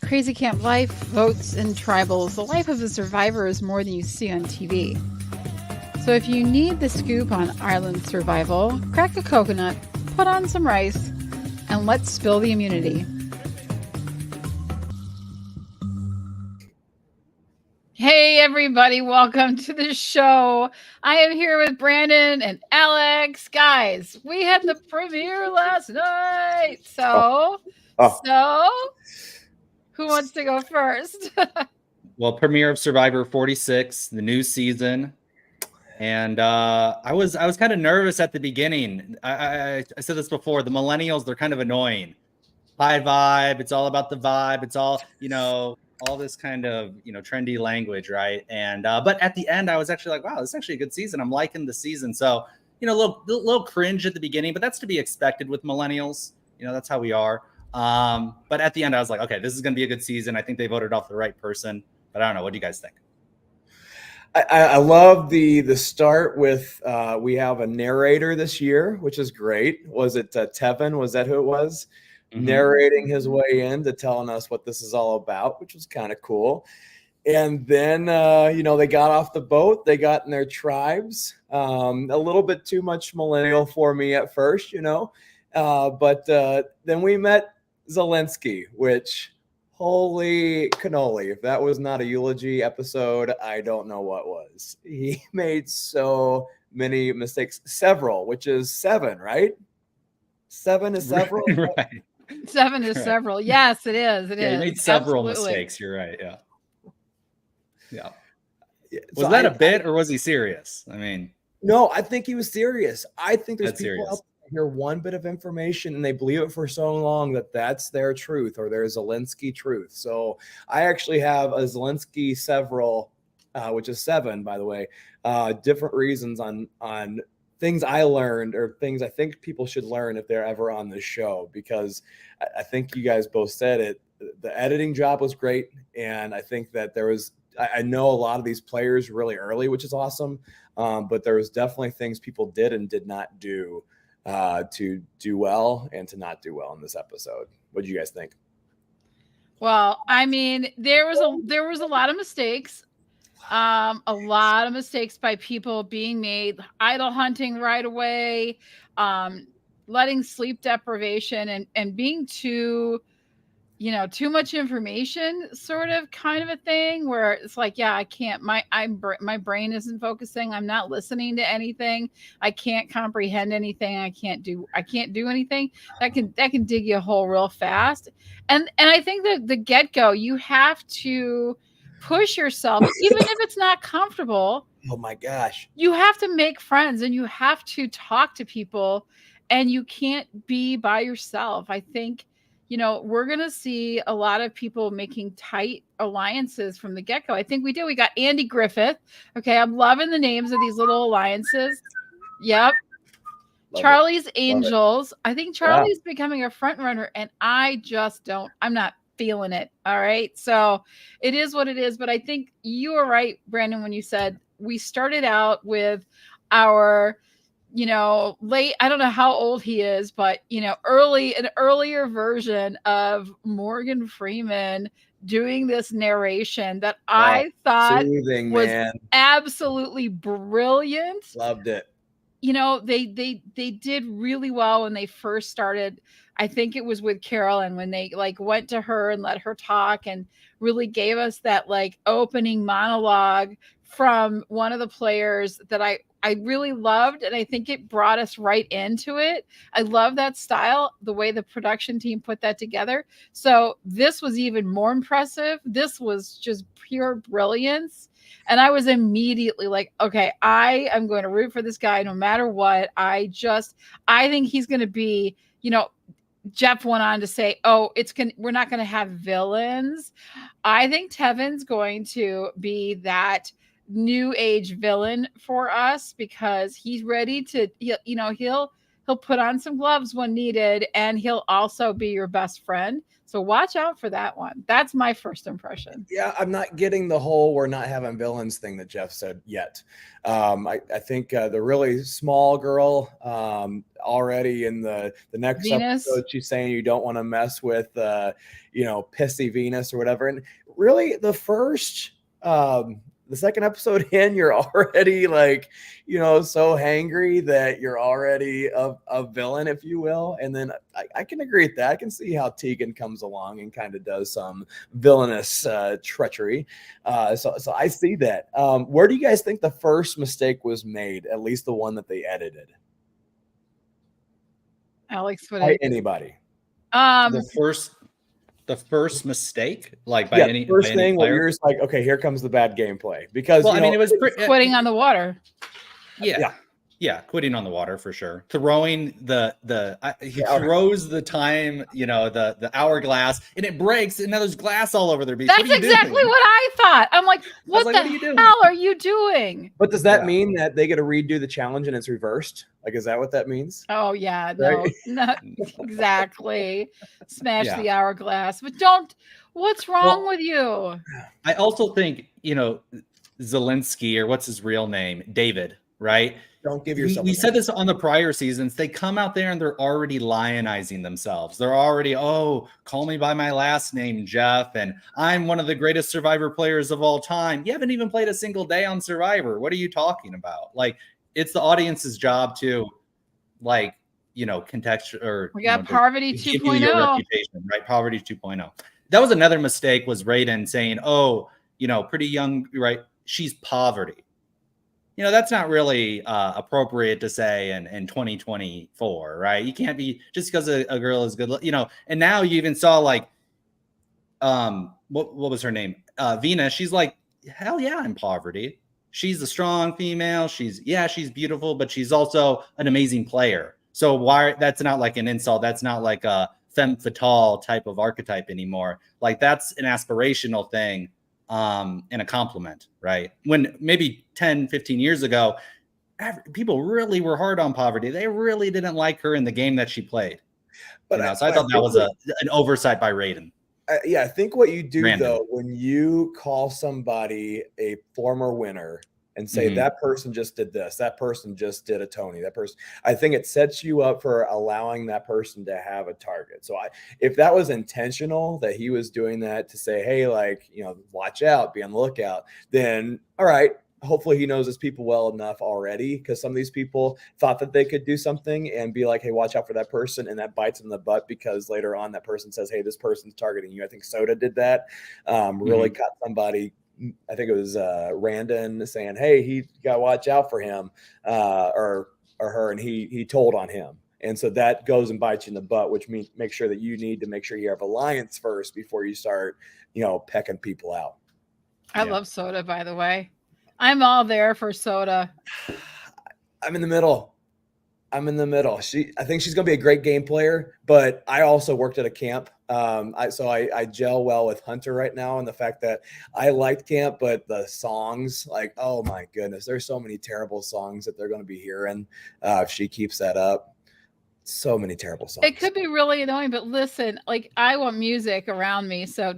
Crazy Camp Life, Votes, and Tribals. The life of a survivor is more than you see on TV. So if you need the scoop on island survival, crack a coconut, put on some rice, and let's spill the immunity. Hey everybody, welcome to the show. I am here with Brandon and Alex. Guys, we had the premiere last night. So who wants to go first? Well, premiere of Survivor 46, the new season. And I was kind of nervous at the beginning. I said this before, the millennials, they're kind of annoying. High vibe, it's all about the vibe. It's all, all this kind of, trendy language, right? And but at the end, I was actually like, wow, this is actually a good season. I'm liking the season. So, a little cringe at the beginning, but that's to be expected with millennials. That's how we are. But at the end, I was like, okay, this is going to be a good season. I think they voted off the right person. But I don't know. What do you guys think? I love the start with we have a narrator this year, which is great. Was it Tevin? Was that who it was? Mm-hmm. Narrating his way into telling us what this is all about, which was kind of cool. And then, they got off the boat. They got in their tribes. A little bit too much millennial for me at first, but then we met Zelensky, which... holy cannoli. If that was not a eulogy episode, I don't know what was. He made so many mistakes. Several, which is 7, right? 7 is several? Right. 7 is several. Yes, it is. It is. He made several mistakes. You're right. Yeah. Was that a bit or was he serious? I mean... No, I think he was serious. I think there's people out hear one bit of information and they believe it for so long that that's their truth or their Zelensky truth. So I actually have a Zelensky several, which is 7, by the way, different reasons on things I learned or things I think people should learn if they're ever on this show, because I think you guys both said it. The editing job was great. And I think that I know a lot of these players really early, which is awesome. But there was definitely things people did and did not do to do well and to not do well in this episode. What do you guys think? Well, I mean, there was a lot of mistakes. A lot of mistakes by people being made, idle hunting right away, letting sleep deprivation and being too much information, sort of kind of a thing where it's like, yeah, I can't, my brain isn't focusing. I'm not listening to anything. I can't comprehend anything. I can't do anything that can dig you a hole real fast. And I think that the get-go, you have to push yourself, even if it's not comfortable. Oh my gosh. You have to make friends and you have to talk to people and you can't be by yourself. I think, we're going to see a lot of people making tight alliances from the get-go. I think we did. We got Andy Griffith. Okay. I'm loving the names of these little alliances. Yep. Charlie's Angels. I think Charlie's becoming a front runner and I'm not feeling it. All right. So it is what it is. But I think you were right, Brandon, when you said we started out with our, late, I don't know how old he is, but, an earlier version of Morgan Freeman doing this narration that I thought was absolutely brilliant. Loved it. They did really well when they first started. I think it was with Carolyn when they went to her and let her talk and really gave us that opening monologue from one of the players that I really loved. And I think it brought us right into it. I love that style, the way the production team put that together. So this was even more impressive. This was just pure brilliance. And I was immediately like, okay, I am going to root for this guy no matter what. I think he's going to be, Jeff went on to say, we're not going to have villains. I think Tevin's going to be that new age villain for us because he's ready to, he'll He'll put on some gloves when needed, and he'll also be your best friend. So watch out for that one. That's my first impression. Yeah, I'm not getting the whole we're not having villains thing that Jeff said yet. I think the really small girl already in the next Venus. episode, she's saying you don't want to mess with, pissy Venus or whatever. And really the second episode in, you're already like, so hangry that you're already a villain, if you will. And then I can agree with that. I can see how Tegan comes along and kind of does some villainous treachery. So I see that. Where do you guys think the first mistake was made? At least the one that they edited. Alex, what By anybody? The first mistake, like by any first by any thing where player? you're just like, okay, here comes the bad gameplay. Because Well, I mean, it was quitting on the water. Yeah, quitting on the water for sure. Throwing he throws the time, the hourglass, and it breaks, and now there's glass all over their beach. That's exactly what I thought. I'm like, what the hell are you doing? But does that mean that they get to redo the challenge and it's reversed? Like, is that what that means? Oh yeah, Right? no, not exactly. Smash the hourglass, but don't. What's wrong with you? I also think Zelensky, or what's his real name, David, right? Don't give yourself. We said this on the prior seasons. They come out there and they're already lionizing themselves. They're already, call me by my last name, Jeff, and I'm one of the greatest Survivor players of all time. You haven't even played a single day on Survivor. What are you talking about? Like, it's the audience's job to, contextual, or we got Poverty 2.0, reputation, right? Poverty 2.0. That was another mistake, was Raiden saying, pretty young, right? She's poverty. That's not really appropriate to say in 2024, right? You can't be, just because a girl is good, and now you even saw what was her name? Venus. She's like, hell yeah, I'm poverty. She's a strong female. She's beautiful, but she's also an amazing player. So why, that's not like an insult. That's not like a femme fatale type of archetype anymore. Like, that's an aspirational thing. And a compliment, right? When maybe 10, 15 years ago, people really were hard on poverty. They really didn't like her in the game that she played. So I thought that was an oversight by Raiden. I think what you do, though, when you call somebody a former winner and say that person just did this, that person just did a Tony, that person, I think it sets you up for allowing that person to have a target. So if that was intentional, that he was doing that to say, hey, watch out, be on the lookout, then all right, hopefully he knows his people well enough already, because some of these people thought that they could do something and be like, hey, watch out for that person, and that bites in the butt because later on that person says, hey, this person's targeting you. I think Soda did that, really caught somebody. I think it was Randon saying, hey, he got to watch out for him or her, and he told on him. And so that goes and bites you in the butt, which means make sure that you need to make sure you have alliance first before you start, pecking people out. I love Soda, by the way. I'm all there for Soda. I'm in the middle. I think she's going to be a great game player, but I also worked at a camp. I gel well with Hunter right now, and the fact that I liked camp, but the songs, like, oh my goodness, there's so many terrible songs that they're going to be hearing if she keeps that up. So many terrible songs. It could be really annoying, but listen, I want music around me. So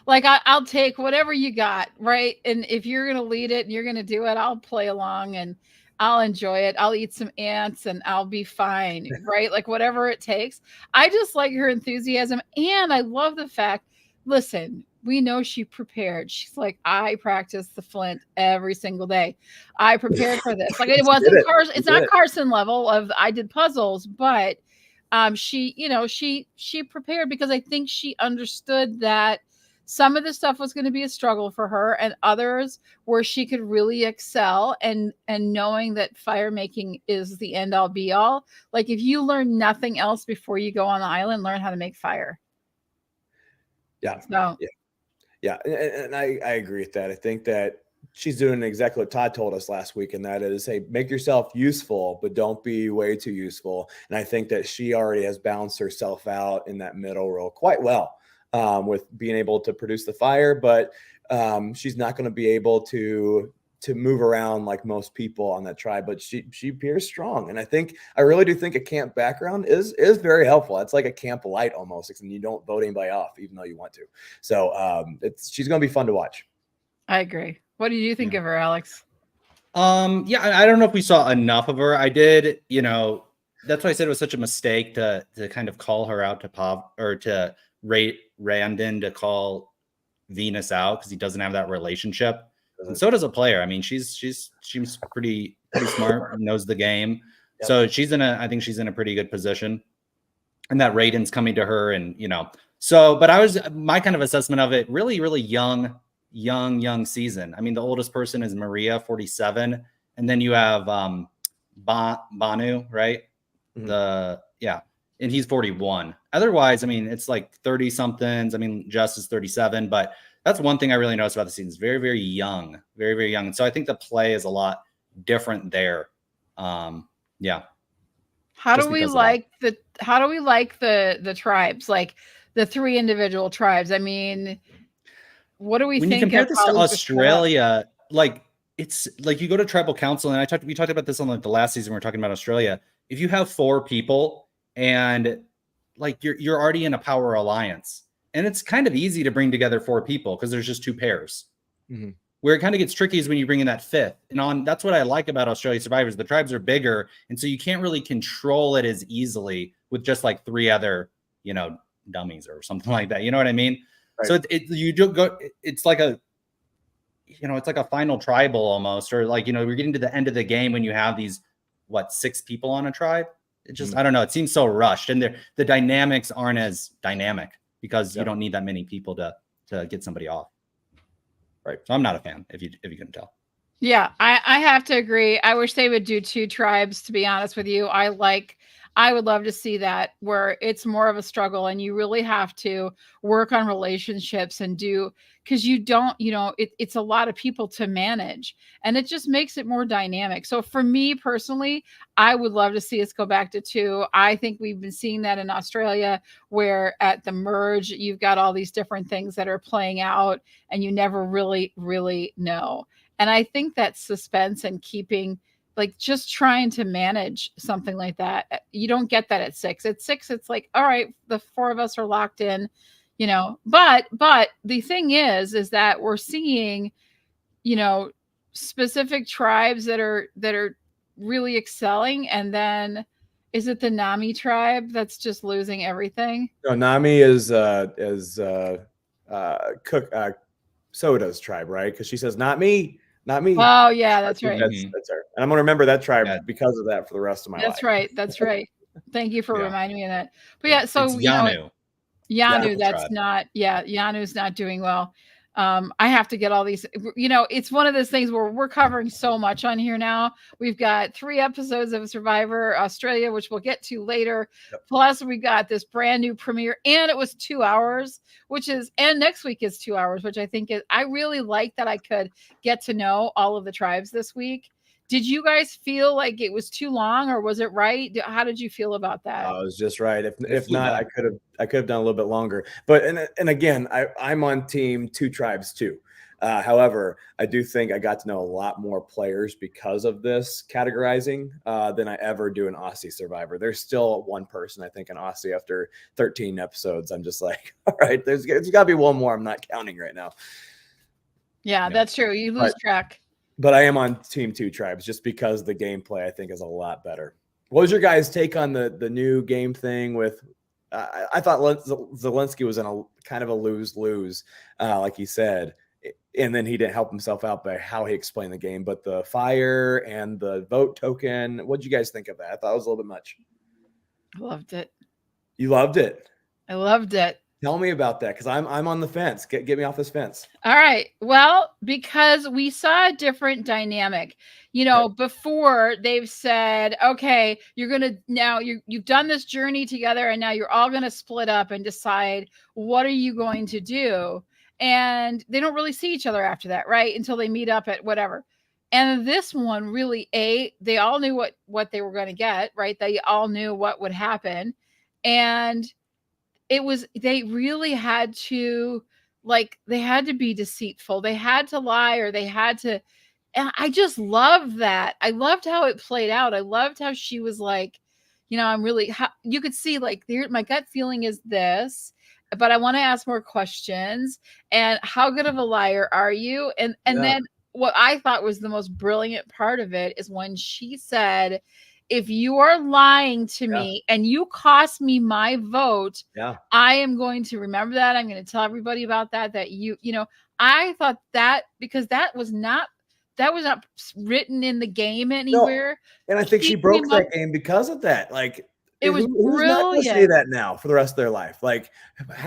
I'll take whatever you got, right? And if you're going to lead it and you're going to do it, I'll play along and I'll enjoy it. I'll eat some ants and I'll be fine, right? Like, whatever it takes. I just like her enthusiasm. And I love the fact, listen, we know she prepared. She's like, I practice the flint every single day. I prepared for this. Like, it wasn't Carson. It's not Carson level of I did puzzles, but she prepared, because I think she understood that some of the stuff was going to be a struggle for her, and others where she could really excel, and knowing that fire making is the end all be all. Like, if you learn nothing else before you go on the island, learn how to make fire. Yeah. And I agree with that. I think that she's doing exactly what Todd told us last week, and that is, hey, make yourself useful, but don't be way too useful. And I think that she already has balanced herself out in that middle role quite well, with being able to produce the fire, but she's not going to be able to to move around like most people on that tribe, but she appears strong. And I really do think a camp background is very helpful. It's like a camp light almost, and you don't vote anybody off even though you want to. So she's going to be fun to watch. I agree. What did you think of her, Alex? Yeah, I don't know if we saw enough of her. I did, that's why I said it was such a mistake to kind of call her out to rate Randon to call Venus out, because he doesn't have that relationship. And so does a player. I mean, she's pretty smart, knows the game. Yep. So I think she's in a pretty good position. And that Raiden's coming to her, and but my kind of assessment of it, really, really young season. I mean, the oldest person is Maria, 47, and then you have Banu, right? Mm-hmm. And he's 41. Otherwise, I mean, it's like 30 somethings. I mean, Jess is 37, but that's one thing I really noticed about the season. It's very, very young, very, very young. And so I think the play is a lot different there. Yeah. How do we like the tribes, like the 3 individual tribes? I mean, what do we think? When you compare this to Australia, like it's like you go to tribal council, and we talked about this on the last season. We were talking about Australia. If you have 4 people and like you're already in a power alliance, and it's kind of easy to bring together 4 people because there's just 2 pairs. Mm-hmm. Where it kind of gets tricky is when you bring in that 5th. And that's what I like about Australia Survivors. The tribes are bigger, and so you can't really control it as easily with just like 3 other, dummies or something like that. You know what I mean? Right. So it's like it's like a final tribal almost, or like, we're getting to the end of the game when you have these, 6 people on a tribe. It just, I don't know. It seems so rushed, and the dynamics aren't as dynamic because you don't need that many people to get somebody off. Right. So I'm not a fan, if you couldn't tell. Yeah, I have to agree. I wish they would do 2 tribes, to be honest with you. I would love to see that, where it's more of a struggle and you really have to work on relationships and because you don't, it's a lot of people to manage, and it just makes it more dynamic. So for me personally, I would love to see us go back to 2. I think we've been seeing that in Australia, where at the merge, you've got all these different things that are playing out and you never really, really know. And I think that suspense and keeping, like, just trying to manage something like that, you don't get that at 6. At 6, it's like, all right, the 4 of us are locked in, but the thing is that we're seeing, specific tribes that are really excelling. And then is it the Nami tribe that's just losing everything? No, Nami is Soda's tribe, right? Because she says, not me. Oh yeah, that's right. That's her. And I'm gonna remember that tribe because of that for the rest of my life. That's right. Thank you for reminding me of that. But so it's Yanu. Yanu, that's not, Yanu's not doing well. I have to get all these, it's one of those things where we're covering so much on here now. We've got 3 episodes of Survivor Australia, which we'll get to later. Yep. Plus we got this brand new premiere, and it was 2 hours, and next week is 2 hours, which I think I really like that I could get to know all of the tribes this week. Did you guys feel like it was too long, or was it right? How did you feel about that? It was just right. If not, I could have done a little bit longer. But and again, I'm on team 2 tribes too. However, I do think I got to know a lot more players because of this categorizing than I ever do in Aussie Survivor. There's still one person, I think, in Aussie after 13 episodes. I'm just like, all right, there's got to be one more I'm not counting right now. Yeah, that's true. You lose track. But I am on team 2 tribes just because the gameplay, I think, is a lot better. What was your guys' take on the new game thing with I thought Zelensky was in a kind of a lose-lose, like he said, and then he didn't help himself out by how he explained the game. But the fire and the vote token, what did you guys think of that? I thought it was a little bit much. I loved it. You loved it? I loved it. Tell me about that, because I'm on the fence. Get me off this fence. All right. Well, because we saw a different dynamic. Before they've said, okay, you've done this journey together, and now you're all going to split up and decide what are you going to do. And they don't really see each other after that, right? Until they meet up at whatever. And this one really, they all knew what they were going to get, right? They all knew what would happen. And they really had to, they had to be deceitful. They had to lie, or they had to And I just loved that. I loved how it played out. I loved how she was like, I'm really, you could see like, my gut feeling is this, but I want to ask more questions. And how good of a liar are you? And then what I thought was the most brilliant part of it is when she said, if you are lying to me and you cost me my vote, I am going to remember that. I'm going to tell everybody about that, I thought that, because that was not written in the game anywhere. No. And I think she broke that game because of that. Like, it was who's not going to say that now for the rest of their life? Like,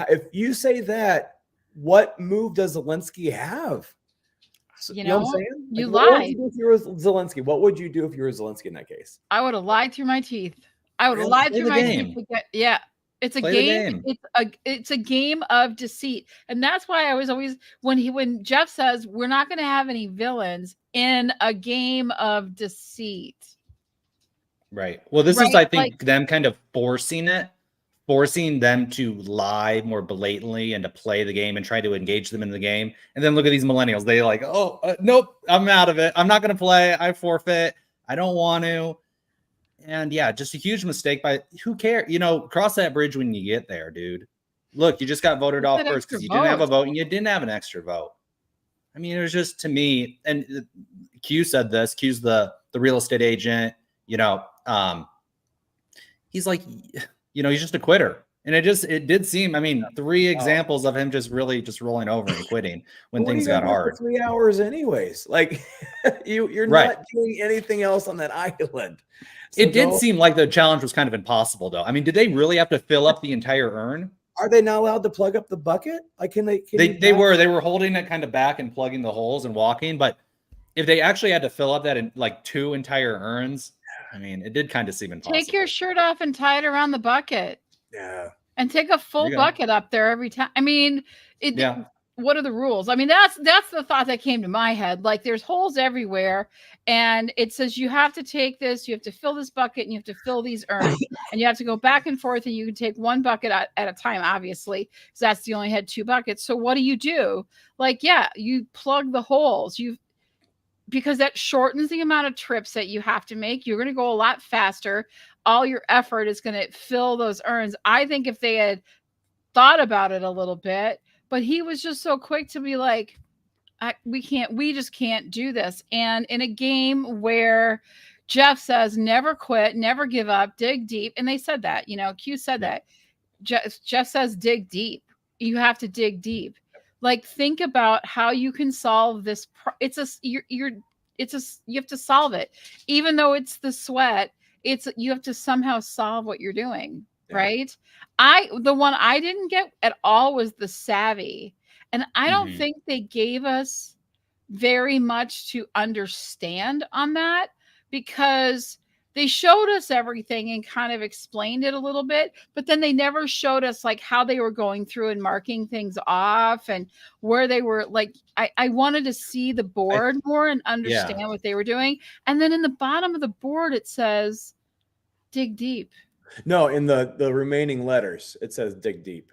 if you say that, what move does Zelensky have? You know what I'm saying? You lied. What would you do if you were Zelensky? What would you do if you were Zelensky in that case? I would have lied through my teeth. I would have lied through my teeth. Yeah. It's a game. It's a game of deceit. And that's why I was always, when Jeff says we're not going to have any villains in a game of deceit. Right. Well, this is, I think, them kind of forcing them to lie more blatantly and to play the game and try to engage them in the game. And then look at these millennials. They like, nope, I'm out of it. I'm not going to play. I forfeit. I don't want to. And yeah, just a huge mistake by who cares? Cross that bridge when you get there, dude. Look, you just got voted off first because you didn't have a vote and you didn't have an extra vote. I mean, it was just, to me, and Q said this. Q's the real estate agent. He's like, he's just a quitter. And it did seem, I mean, 3 examples of him just really just rolling over and quitting when things got hard. 3 hours anyways. Like, you're not doing anything else on that island. So it did seem like the challenge was kind of impossible, though. I mean, did they really have to fill up the entire urn? Are they not allowed to plug up the bucket? Like, can they? They were holding it kind of back and plugging the holes and walking. But if they actually had to fill up that in like 2 entire urns, I mean, it did kind of seem impossible. Take your shirt off and tie it around the bucket. Yeah. And take a full bucket up there every time. I mean, what are the rules? I mean, that's the thought that came to my head. Like, there's holes everywhere, and it says you have to take this, you have to fill this bucket, and you have to fill these urns, and you have to go back and forth, and you can take 1 bucket at a time, obviously, because that's only had 2 buckets. So what do? Like, you plug the holes. Because that shortens the amount of trips that you have to make. You're going to go a lot faster. All your effort is going to fill those urns. I think if they had thought about it a little bit, but he was just so quick to be like, we just can't do this. And in a game where Jeff says, never quit, never give up, dig deep. And they said that, Q said that. Jeff says, dig deep. You have to dig deep. Like, think about how you can solve this. You have to solve it, even though it's the sweat. You have to somehow solve what you're doing, right? The one I didn't get at all was the savvy, and I don't think they gave us very much to understand on that, because they showed us everything and kind of explained it a little bit, but then they never showed us like how they were going through and marking things off and where they were. Like, I wanted to see the board more and understand what they were doing. And then in the bottom of the board, it says, dig deep. No, in the remaining letters, it says dig deep.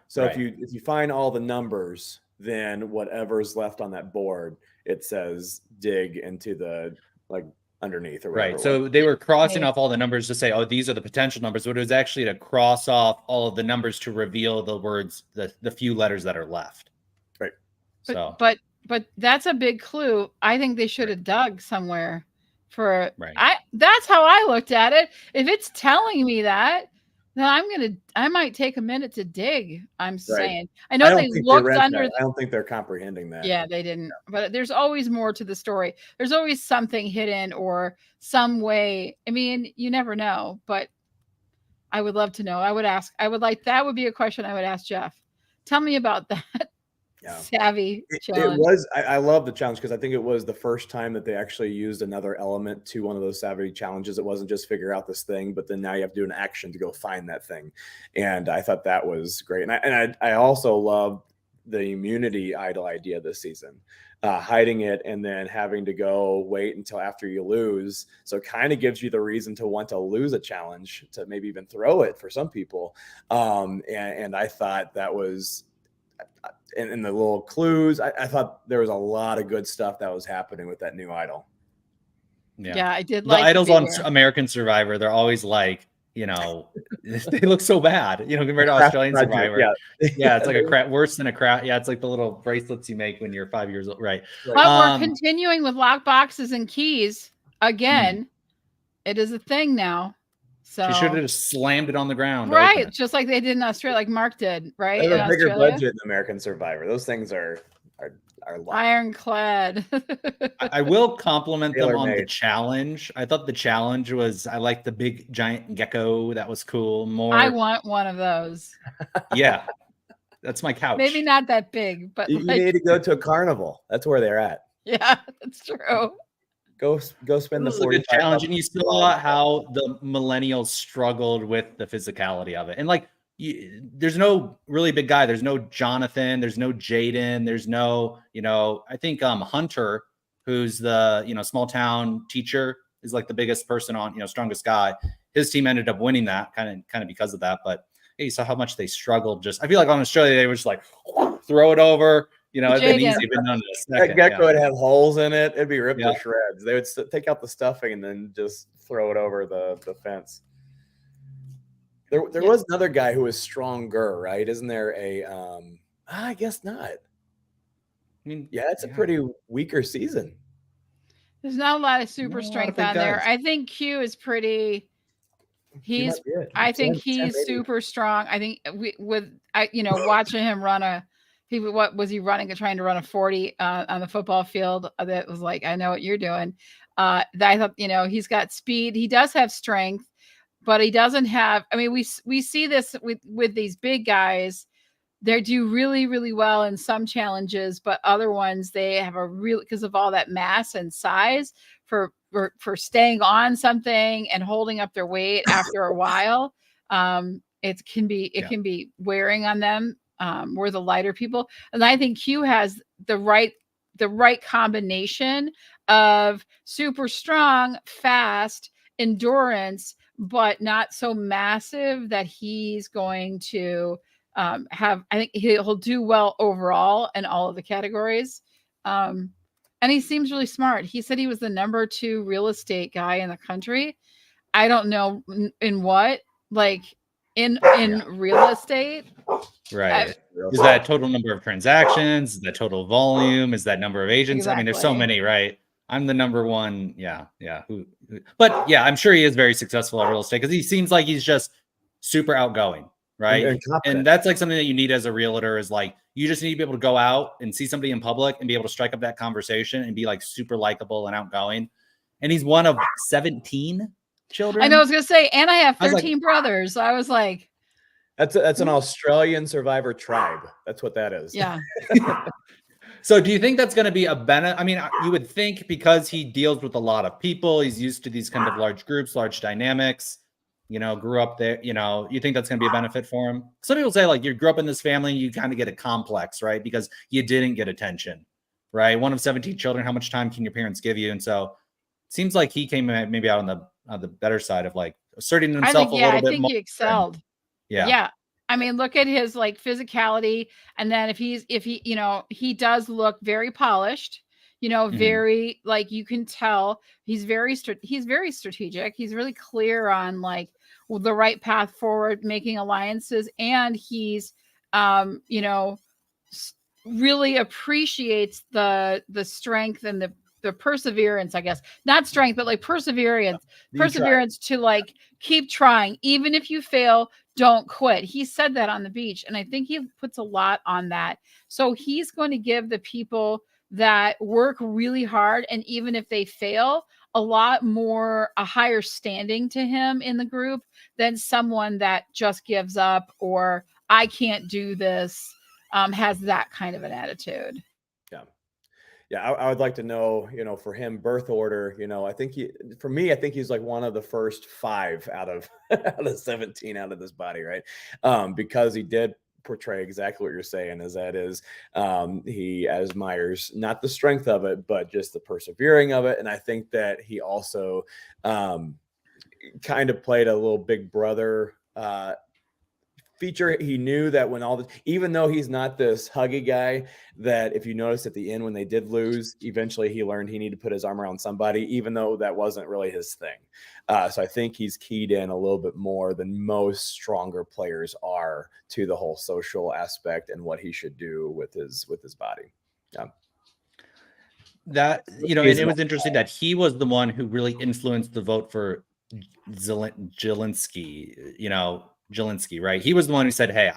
So if you find all the numbers, then whatever's left on that board, it says dig into the, like, underneath or whatever. Right. So they were crossing off all the numbers to say, oh, these are the potential numbers, but it was actually to cross off all of the numbers to reveal the words, the few letters that are left. Right. But that's a big clue. I think they should have dug somewhere for that's how I looked at it. If it's telling me that, then I might take a minute to dig. I'm saying. I know they looked under. I don't think they're comprehending that. Yeah, they didn't. But there's always more to the story. There's always something hidden or some way. I mean, you never know, but I would love to know. That would be a question I would ask Jeff. Tell me about that. Savvy challenge. It was. I love the challenge because I think it was the first time that they actually used another element to one of those savvy challenges. It wasn't just figure out this thing, but then now you have to do an action to go find that thing. And I thought that was great. And I also love the immunity idol idea this season, hiding it and then having to go wait until after you lose. So it kind of gives you the reason to want to lose a challenge, to maybe even throw it for some people. And I thought that was. and the little clues. I thought there was a lot of good stuff that was happening with that new idol. Yeah, I did the like idols the on video. American Survivor. They're always like, you know, they look so bad, you know, compared to Australian Project, Survivor. yeah. It's like a crap, worse than a crap. Yeah, it's like the little bracelets you make when you're 5 years old, right? But we're continuing with lock boxes and keys again. It is a thing now. So she should have just slammed it on the ground. Right, just like they did in Australia, like Mark did, right? They have in a bigger Australia. budget than American Survivor. Those things are ironclad. I will compliment them on the challenge. I thought the challenge was, I like the big giant gecko. That was cool. I want one of those. Yeah, that's my couch. Maybe not that big, but you need to go to a carnival. That's where they're at. Yeah, that's true. Go spend the 45 challenge, and you saw how the millennials struggled with the physicality of it. And like, there's no really big guy. There's no Jonathan. There's no Jaden. There's no, I think Hunter, who's the small town teacher, is like the biggest person on, strongest guy. His team ended up winning that kind of because of that. But hey, you saw how much they struggled. I feel like on Australia they were just like throw it over. It'd been easy, but none of this. That gecko would have holes in it. It'd be ripped to shreds. They would take out the stuffing and then just throw it over the fence. There was another guy who was stronger, right? Isn't there a I guess not. I mean, it's a pretty weaker season. There's not a lot of super strength on there. I think Q is pretty. I think he's super strong. I think watching him run what was he running? Trying to run a 40 on the football field. That was like, I know what you're doing. I thought, he's got speed. He does have strength, but he doesn't have. I mean, we see this with these big guys. They do really, really well in some challenges, but other ones they have because of all that mass and size for staying on something and holding up their weight after a while. It can be wearing on them. We're the lighter people, and I think Q has the right combination of super strong, fast endurance, but not so massive that he's going to have. I think he'll do well overall in all of the categories, and he seems really smart. He said he was the number 2 real estate guy in the country. I don't know in what, like in real estate. Right. Is that total number of transactions? Is that total volume? Is that number of agents? Exactly. I mean, there's so many, right? I'm the number 1. Yeah. But yeah, I'm sure he is very successful at real estate because he seems like he's just super outgoing, right? And that's like something that you need as a realtor is like, you just need to be able to go out and see somebody in public and be able to strike up that conversation and be like super likable and outgoing. And he's one of 17 children. I know, I was going to say, and I have 13 brothers. So I was like, that's an Australian Survivor tribe. That's what that is. Yeah. So do you think that's going to be a benefit? I mean, you would think because he deals with a lot of people, he's used to these kind of large groups, large dynamics, grew up there, you think that's going to be a benefit for him? Some people say like you grew up in this family, you kind of get a complex, right? Because you didn't get attention, right? One of 17 children, how much time can your parents give you? And so it seems like he came maybe out on the better side of like asserting himself a little bit more. I think he excelled. Yeah. I mean, look at his like physicality. And then if he, he does look very polished, very like, you can tell he's very strategic. He's really clear on like the right path forward, making alliances. And he's, really appreciates the strength and the perseverance, I guess, not strength, but like perseverance to like keep trying. Even if you fail, don't quit. He said that on the beach. And I think he puts a lot on that. So he's going to give the people that work really hard, and even if they fail, a higher standing to him in the group than someone that just gives up or I can't do this, has that kind of an attitude. Yeah, I would like to know, for him, birth order, I think he's like one of the first 5 out of 17 out of this body, right? Because he did portray exactly what you're saying, he admires not the strength of it, but just the persevering of it. And I think that he also kind of played a little big brother feature. He knew that when even though he's not this huggy guy, that if you notice at the end when they did lose, eventually he learned he needed to put his arm around somebody, even though that wasn't really his thing. So I think he's keyed in a little bit more than most stronger players are to the whole social aspect and what he should do with his body. Yeah. That, and it was interesting that he was the one who really influenced the vote for Jelinski, right? He was the one who said, hey,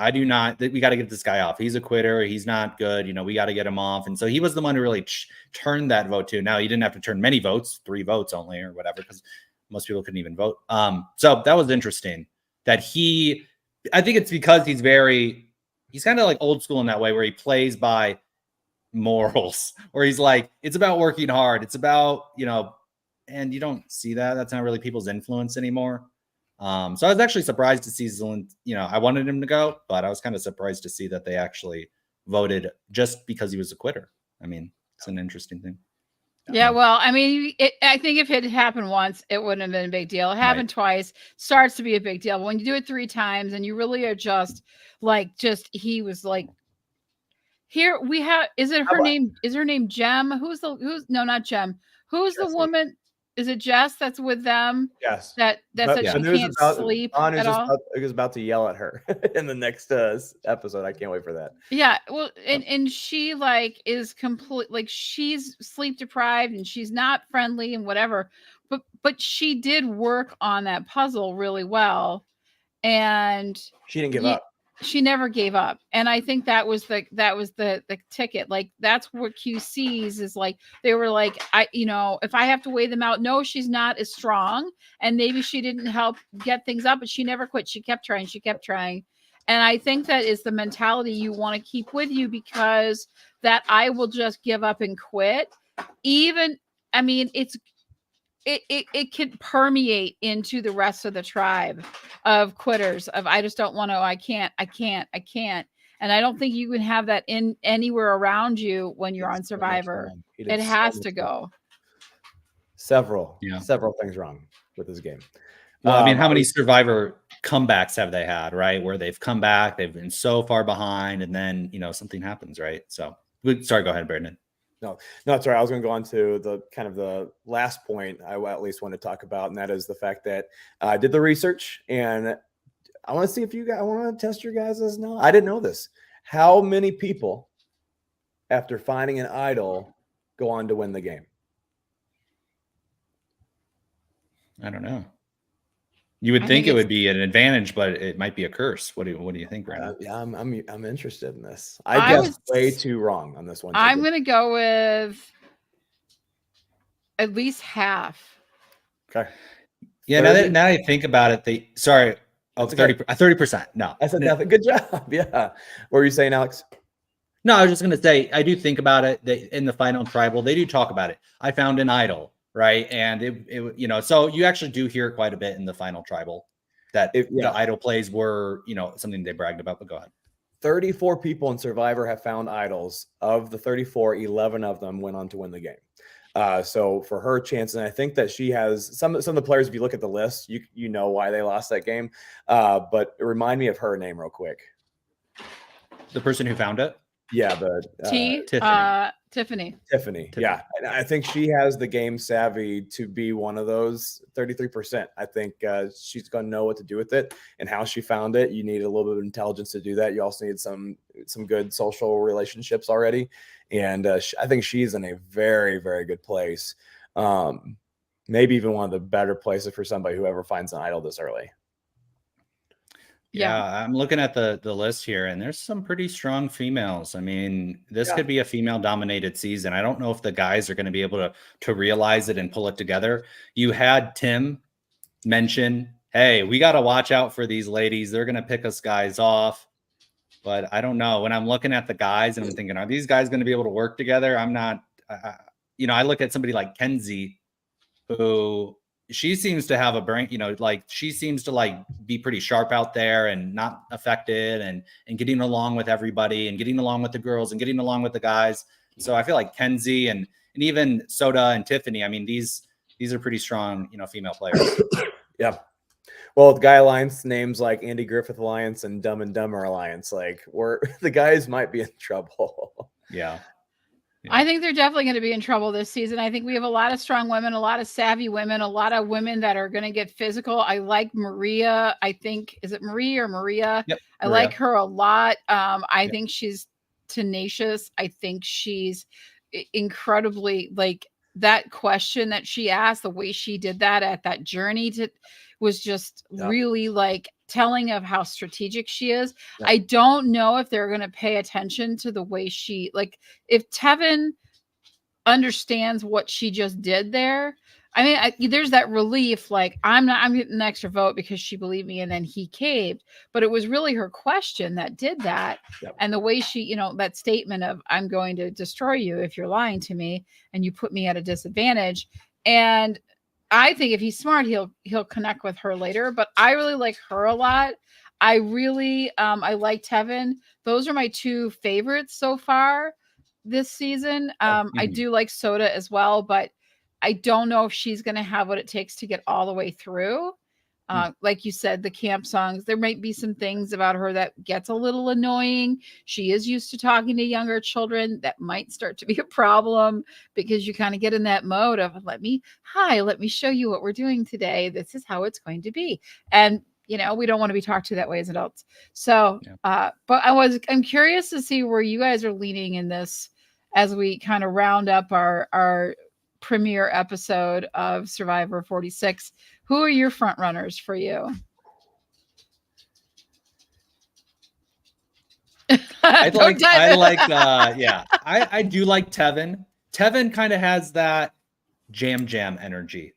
we got to get this guy off. He's a quitter. He's not good. We got to get him off. And so he was the one who really turned that vote to. Now, he didn't have to turn many votes, 3 votes only or whatever, because most people couldn't even vote. So that was interesting that I think it's because he's kind of like old school in that way, where he plays by morals, where he's like, it's about working hard. It's about, and you don't see that. That's not really people's influence anymore. So I was actually surprised to see I wanted him to go, but I was kind of surprised to see that they actually voted just because he was a quitter. I mean, it's an interesting thing. Yeah, well, I mean, I think if it had happened once, it wouldn't have been a big deal. It happened twice, starts to be a big deal. But when you do it 3 times and you really are he was like, here we have, is her name Jem? No, not Jem. Who's Jesse. The woman? Is it Jess that's with them? Yes. That she can't sleep at all? I was about to yell at her in the next episode. I can't wait for that. Yeah. Well, and she is complete, she's sleep deprived and she's not friendly and whatever. But she did work on that puzzle really well. And she didn't give up. She never gave up. And I think that was the ticket. That's what Q sees is they were if I have to weigh them out, no, she's not as strong. And maybe she didn't help get things up, but she never quit. She kept trying. And I think that is the mentality you want to keep with you, because that I will just give up and quit. It can permeate into the rest of the tribe of quitters of, I just don't want to, I can't. And I don't think you can have that in anywhere around you when you're on Survivor. It has to go. Several things wrong with this game. Well, I mean, how many Survivor comebacks have they had, right? Where they've come back, they've been so far behind, and then, something happens, right? So, sorry, go ahead, Brandon. No, it's all right. I was going to go on to the last point I at least want to talk about, and that is the fact that I did the research, and I want to see if I want to test your guys' knowledge. I didn't know this. How many people, after finding an idol, go on to win the game? I don't know. You would think it would be an advantage, but it might be a curse. What do you think, Brandon? Yeah, I'm interested in this. I guessed way too wrong on this one. I'm going to go with at least half. Okay. Yeah. Now I think about it, 30%. No, I said nothing. Good job. Yeah. What were you saying, Alex? No, I was just going to say, I do think about it. In the final tribal, they do talk about it. I found an idol. Right. And it so you actually do hear quite a bit in the final tribal that the idol plays were, something they bragged about, but go ahead. 34 people in Survivor have found idols. Of the 34, 11 of them went on to win the game. So for her chance, and I think that she has some of the players, if you look at the list, you know why they lost that game. But remind me of her name real quick. The person who found it? Yeah, Tiffany. Yeah, and I think she has the game savvy to be one of those 33%. I think she's going to know what to do with it and how she found it. You need a little bit of intelligence to do that. You also need some good social relationships already, and I think she's in a very, very good place. Maybe even one of the better places for somebody who ever finds an idol this early. Yeah, I'm looking at the list here, and there's some pretty strong females. I mean, this could be a female-dominated season. I don't know if the guys are going to be able to realize it and pull it together. You had Tim mention, hey, we got to watch out for these ladies. They're going to pick us guys off. But I don't know. When I'm looking at the guys and I'm thinking, are these guys going to be able to work together? I'm not, I look at somebody like Kenzie, who she seems to have a brain, she seems to be pretty sharp out there and not affected and getting along with everybody and getting along with the girls and getting along with the guys. So I feel like Kenzie and even Soda and Tiffany, I mean, these are pretty strong, female players. Yeah. Well, the Guy Alliance names like Andy Griffith Alliance and Dumb and Dumber Alliance, like the guys might be in trouble. Yeah. I think they're definitely going to be in trouble this season. I think we have a lot of strong women, a lot of savvy women, a lot of women that are going to get physical. I like Maria. I think, is it Marie or Maria? Yep, I Maria. like her a lot. I think she's tenacious. I think she's incredibly, like, that question that she asked, the way she did that at that journey was just really like telling of how strategic she is. I don't know if they're going to pay attention to the way she, like, if Tevin understands what she just did there. I mean, there's that relief, like, I'm getting an extra vote because she believed me, and then he caved. But it was really her question that did that. And the way she, that statement of, I'm going to destroy you if you're lying to me and you put me at a disadvantage. And I think if he's smart, he'll connect with her later. But I really like her a lot. I really I like Tevin. Those are my two favorites so far this season. I do like Soda as well, but I don't know if she's going to have what it takes to get all the way through. Like you said, the camp songs, there might be some things about her that gets a little annoying. She is used to talking to younger children. That might start to be a problem because you kind of get in that mode of, let me show you what we're doing today. This is how it's going to be. And we don't want to be talked to that way as adults. So, but I'm curious to see where you guys are leaning in this as we kind of round up our premiere episode of Survivor 46. Who are your front runners for you? I do like Tevin. Tevin kind of has that jam energy.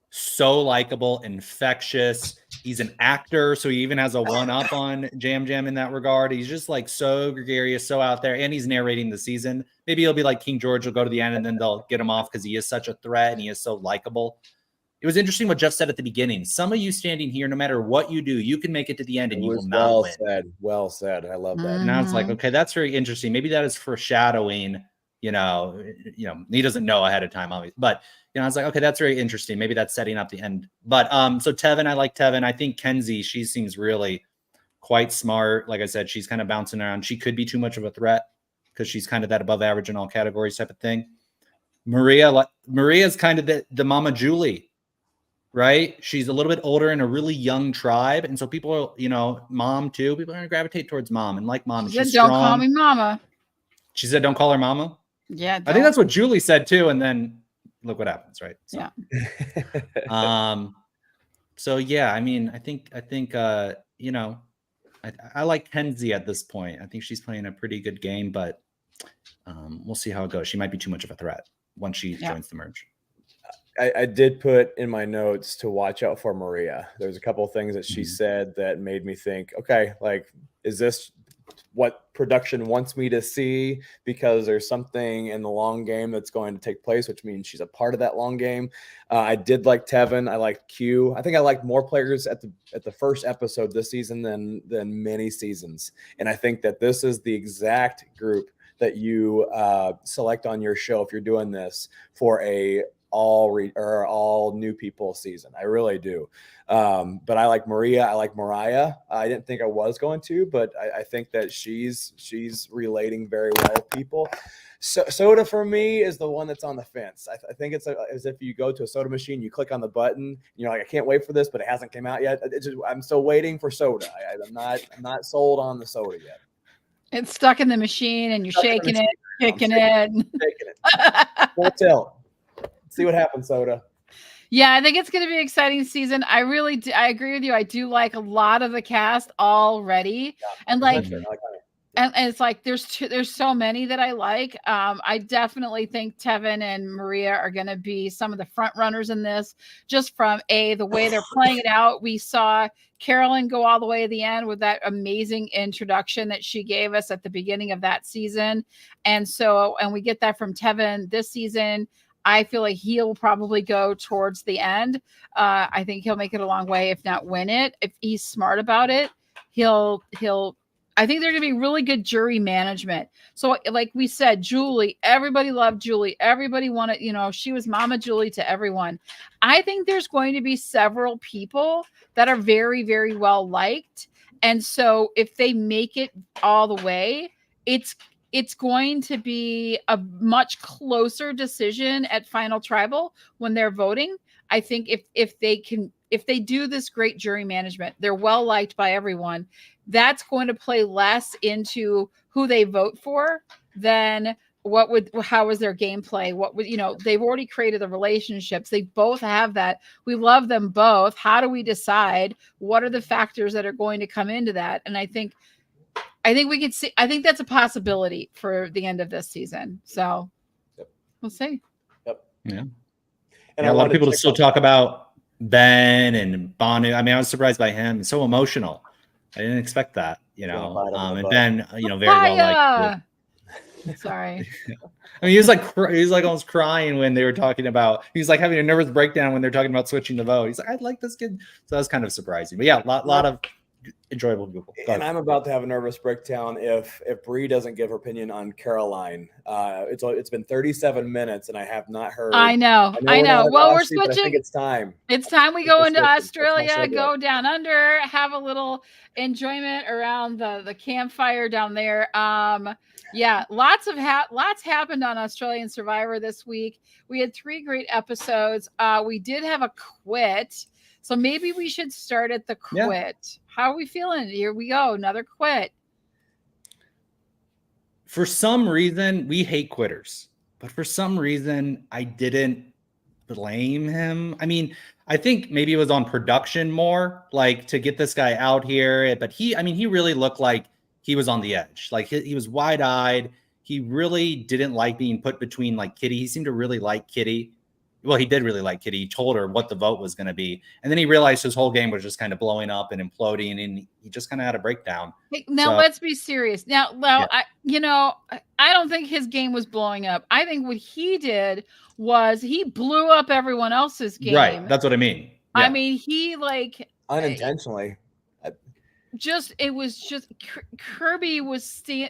So likable, infectious. He's an actor, so he even has a one-up on Jam in that regard. He's just like so gregarious, so out there, and he's narrating the season. Maybe he'll be like King George, will go to the end, and then they'll get him off because he is such a threat and he is so likable. It was interesting what Jeff said at the beginning. Some of you standing here, no matter what you do, you can make it to the end and you will not win. Well said. I love that. And I was like, okay, that's very interesting. Maybe that is foreshadowing. He doesn't know ahead of time, obviously. But I was like, okay, that's very interesting. Maybe that's setting up the end. But so Tevin, I like Tevin. I think Kenzie, she seems really quite smart. Like I said, she's kind of bouncing around. She could be too much of a threat because she's kind of that above average in all categories type of thing. Maria's kind of the Mama Julie, right? She's a little bit older in a really young tribe. And so people, mom too, people are going to gravitate towards mom and like mom. She's don't strong. Call me mama. She said, don't call her mama. Yeah. I think that's what Julie said too. And then look what happens, right? So, yeah. So yeah, I mean, I think I like Kenzie at this point. I think she's playing a pretty good game, but we'll see how it goes. She might be too much of a threat once she joins the merge. I did put in my notes to watch out for Maria. There's a couple of things that she said that made me think, okay, like, is this what production wants me to see? Because there's something in the long game that's going to take place, which means she's a part of that long game. I did like Tevin. I liked Q. I think I liked more players at the first episode this season than many seasons. And I think that this is the exact group that you select on your show if you're doing this for a all new people season. I really do. But I like Maria. I like Mariah. I didn't think I was going to, but I think that she's relating very well with people. So Soda for me is the one that's on the fence. I think it's as if you go to a soda machine, you click on the button, you're like, I can't wait for this, but it hasn't come out yet. I'm still waiting for Soda. I'm not sold on the soda yet. It's stuck in the machine and you're shaking it, kicking it. Won't tell. See what happens, Soda. Yeah, I think it's going to be an exciting season. I agree with you. I do like a lot of the cast already. And like, and it's like, there's so many that I like. I definitely think Tevin and Maria are going to be some of the front runners in this, just from the way they're playing it out. We saw Carolyn go all the way to the end with that amazing introduction that she gave us at the beginning of that season. And we get that from Tevin this season. I feel like he'll probably go towards the end. I think he'll make it a long way, if not win it. If he's smart about it, he'll I think they're going to be really good jury management. So like we said, Julie, everybody loved Julie. Everybody wanted, she was Mama Julie to everyone. I think there's going to be several people that are very, very well liked. And so if they make it all the way, it's going to be a much closer decision at Final Tribal when they're voting. I think if they do this great jury management, they're well liked by everyone. That's going to play less into who they vote for than how was their gameplay? What would, they've already created the relationships. They both have that. We love them both. How do we decide what are the factors that are going to come into that? And I think we could see, I think that's a possibility for the end of this season. So we'll see. Yep. Yeah. And a lot of people still talk about Ben and Banu. I mean, I was surprised by him. So emotional. I didn't expect that, and Ben, very well liked. Sorry. I mean, he was like almost crying when they were talking about. He's like having a nervous breakdown when they're talking about switching the vote. He's like, I like this kid. So that was kind of surprising. But yeah, lot of enjoyable people. And I'm about to have a nervous breakdown if Bree doesn't give her opinion on Caroline. It's been 37 minutes and I have not heard. I know. Well, we're switching. I think it's time. It's time we go into Australia, go down under, have a little enjoyment around the campfire down there. Yeah, lots happened on Australian Survivor this week. We had 3 great episodes. We did have a quit. So maybe we should start at the quit. Yeah. How are we feeling? Here we go. Another quit. For some reason, we hate quitters. But for some reason, I didn't blame him. I mean, I think maybe it was on production more, like to get this guy out here. But he really looked like he was on the edge. Like he was wide-eyed. He really didn't like being put between like Kitty. He seemed to really like Kitty. Well, he did really like Kitty. He told her what the vote was going to be. And then he realized his whole game was just kind of blowing up and imploding. And he just kind of had a breakdown. Now, let's be serious. Now, yeah. I don't think his game was blowing up. I think what he did was he blew up everyone else's game. Right. That's what I mean. Yeah. I mean, he unintentionally. It was just Kirby was the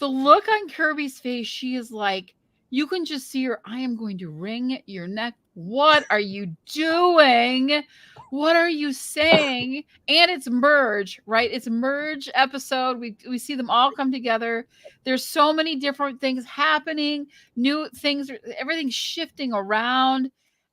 look on Kirby's face. She is like, you can just see her. I am going to wring your neck. What are you doing? What are you saying? And it's merge, right? It's a merge episode. We see them all come together. There's so many different things happening, new things, everything's shifting around.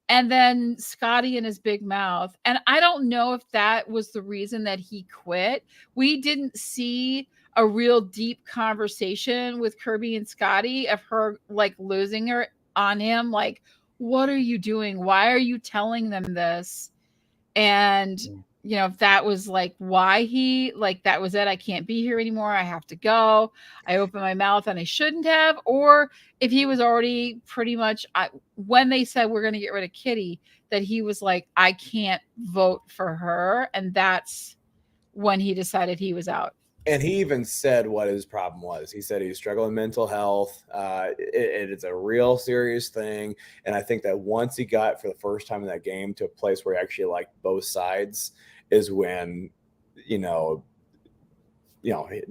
And then Scotty and his big mouth. And I don't know if that was the reason that he quit. We didn't see a real deep conversation with Kirby and Scotty of her like losing her on him. Like, what are you doing? Why are you telling them this? And, if that was like why he like, that was it. I can't be here anymore. I have to go. I opened my mouth and I shouldn't have. Or if he was already pretty much when they said we're going to get rid of Kitty, that he was like, I can't vote for her. And that's when he decided he was out. And he even said what his problem was. He said he's struggling with mental health. It's a real serious thing. And I think that once he got for the first time in that game to a place where he actually liked both sides is when,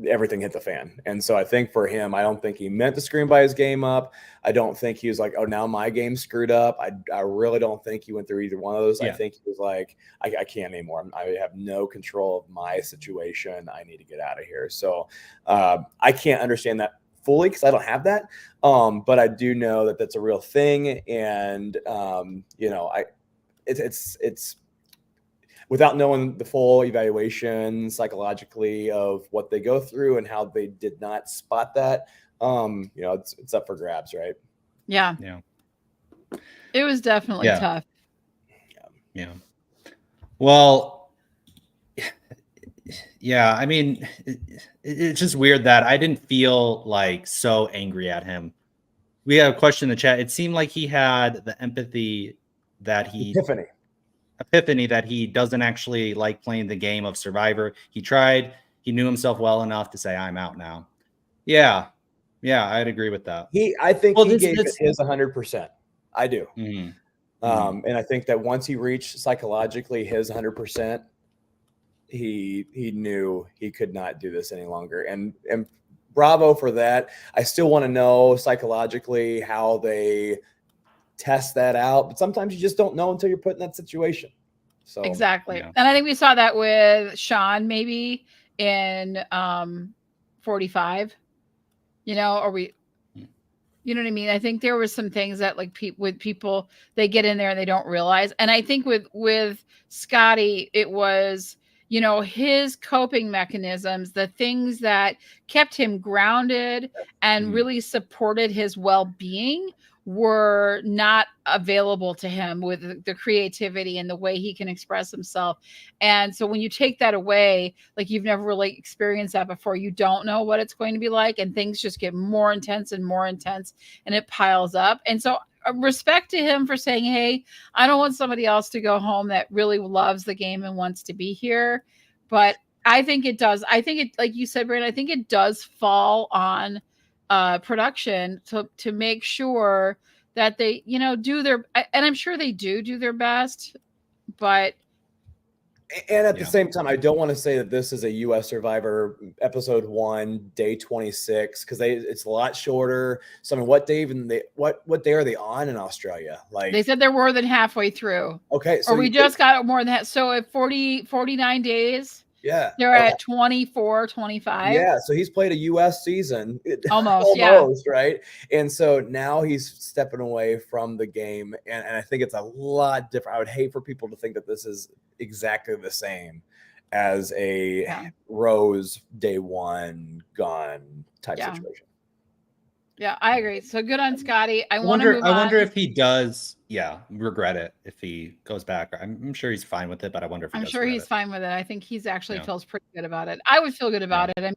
everything hit the fan. And so I think for him, I don't think he meant to scream by his game up. I don't think he was like, oh, now my game's screwed up. I really don't think he went through either one of those. Yeah. I think he was like, I can't anymore. I have no control of my situation. I need to get out of here. So I can't understand that fully because I don't have that. But I do know that that's a real thing. And, it's without knowing the full evaluation psychologically of what they go through and how they did not spot that, it's up for grabs, right? Yeah. Yeah. It was definitely tough. Yeah. Well, yeah, I mean, it's just weird that I didn't feel like so angry at him. We have a question in the chat. It seemed like he had the empathy that epiphany that he doesn't actually like playing the game of Survivor. He tried. He knew himself well enough to say, I'm out now. Yeah, I'd agree with that. I think he gave it his 100%. I do. Mm-hmm. And I think that once he reached psychologically his 100%, he knew he could not do this any longer. And bravo for that. I still want to know psychologically how they test that out, but sometimes you just don't know until you're put in that situation. So Exactly. Yeah. And I think we saw that with Sean maybe in 45, you know, or we, you know what I mean? I think there was some things that like with people, they get in there and they don't realize. And I think with Scotty, it was, you know, his coping mechanisms, the things that kept him grounded and really supported his well-being were not available to him with the creativity and the way he can express himself. And so when you take that away, like you've never really experienced that before, you don't know what it's going to be like, and things just get more intense and more intense, and it piles up. And so respect to him for saying, hey, I don't want somebody else to go home that really loves the game and wants to be here. But I think it does. I think it, like you said, Brandon, I think it does fall on production to make sure that they, you know, do their, and I'm sure they do their best, but. And at the same time, I don't want to say that this is a U.S. Survivor episode 1, day 26, because it's a lot shorter. So I mean, what day are they on in Australia? Like they said they're more than halfway through. Okay, so or we just got more than that. So at 49 days. Yeah. They're at 24, 25. Yeah. So he's played a U.S. season. Almost, right? And so now he's stepping away from the game. And I think it's a lot different. I would hate for people to think that this is exactly the same as a Rose day one gone type situation. Yeah, I agree. So good on Scotty. I wonder if he does, regret it if he goes back. I'm sure he's fine with it, but I wonder if I'm sure he's fine with it. I think he's actually feels pretty good about it. I would feel good about it.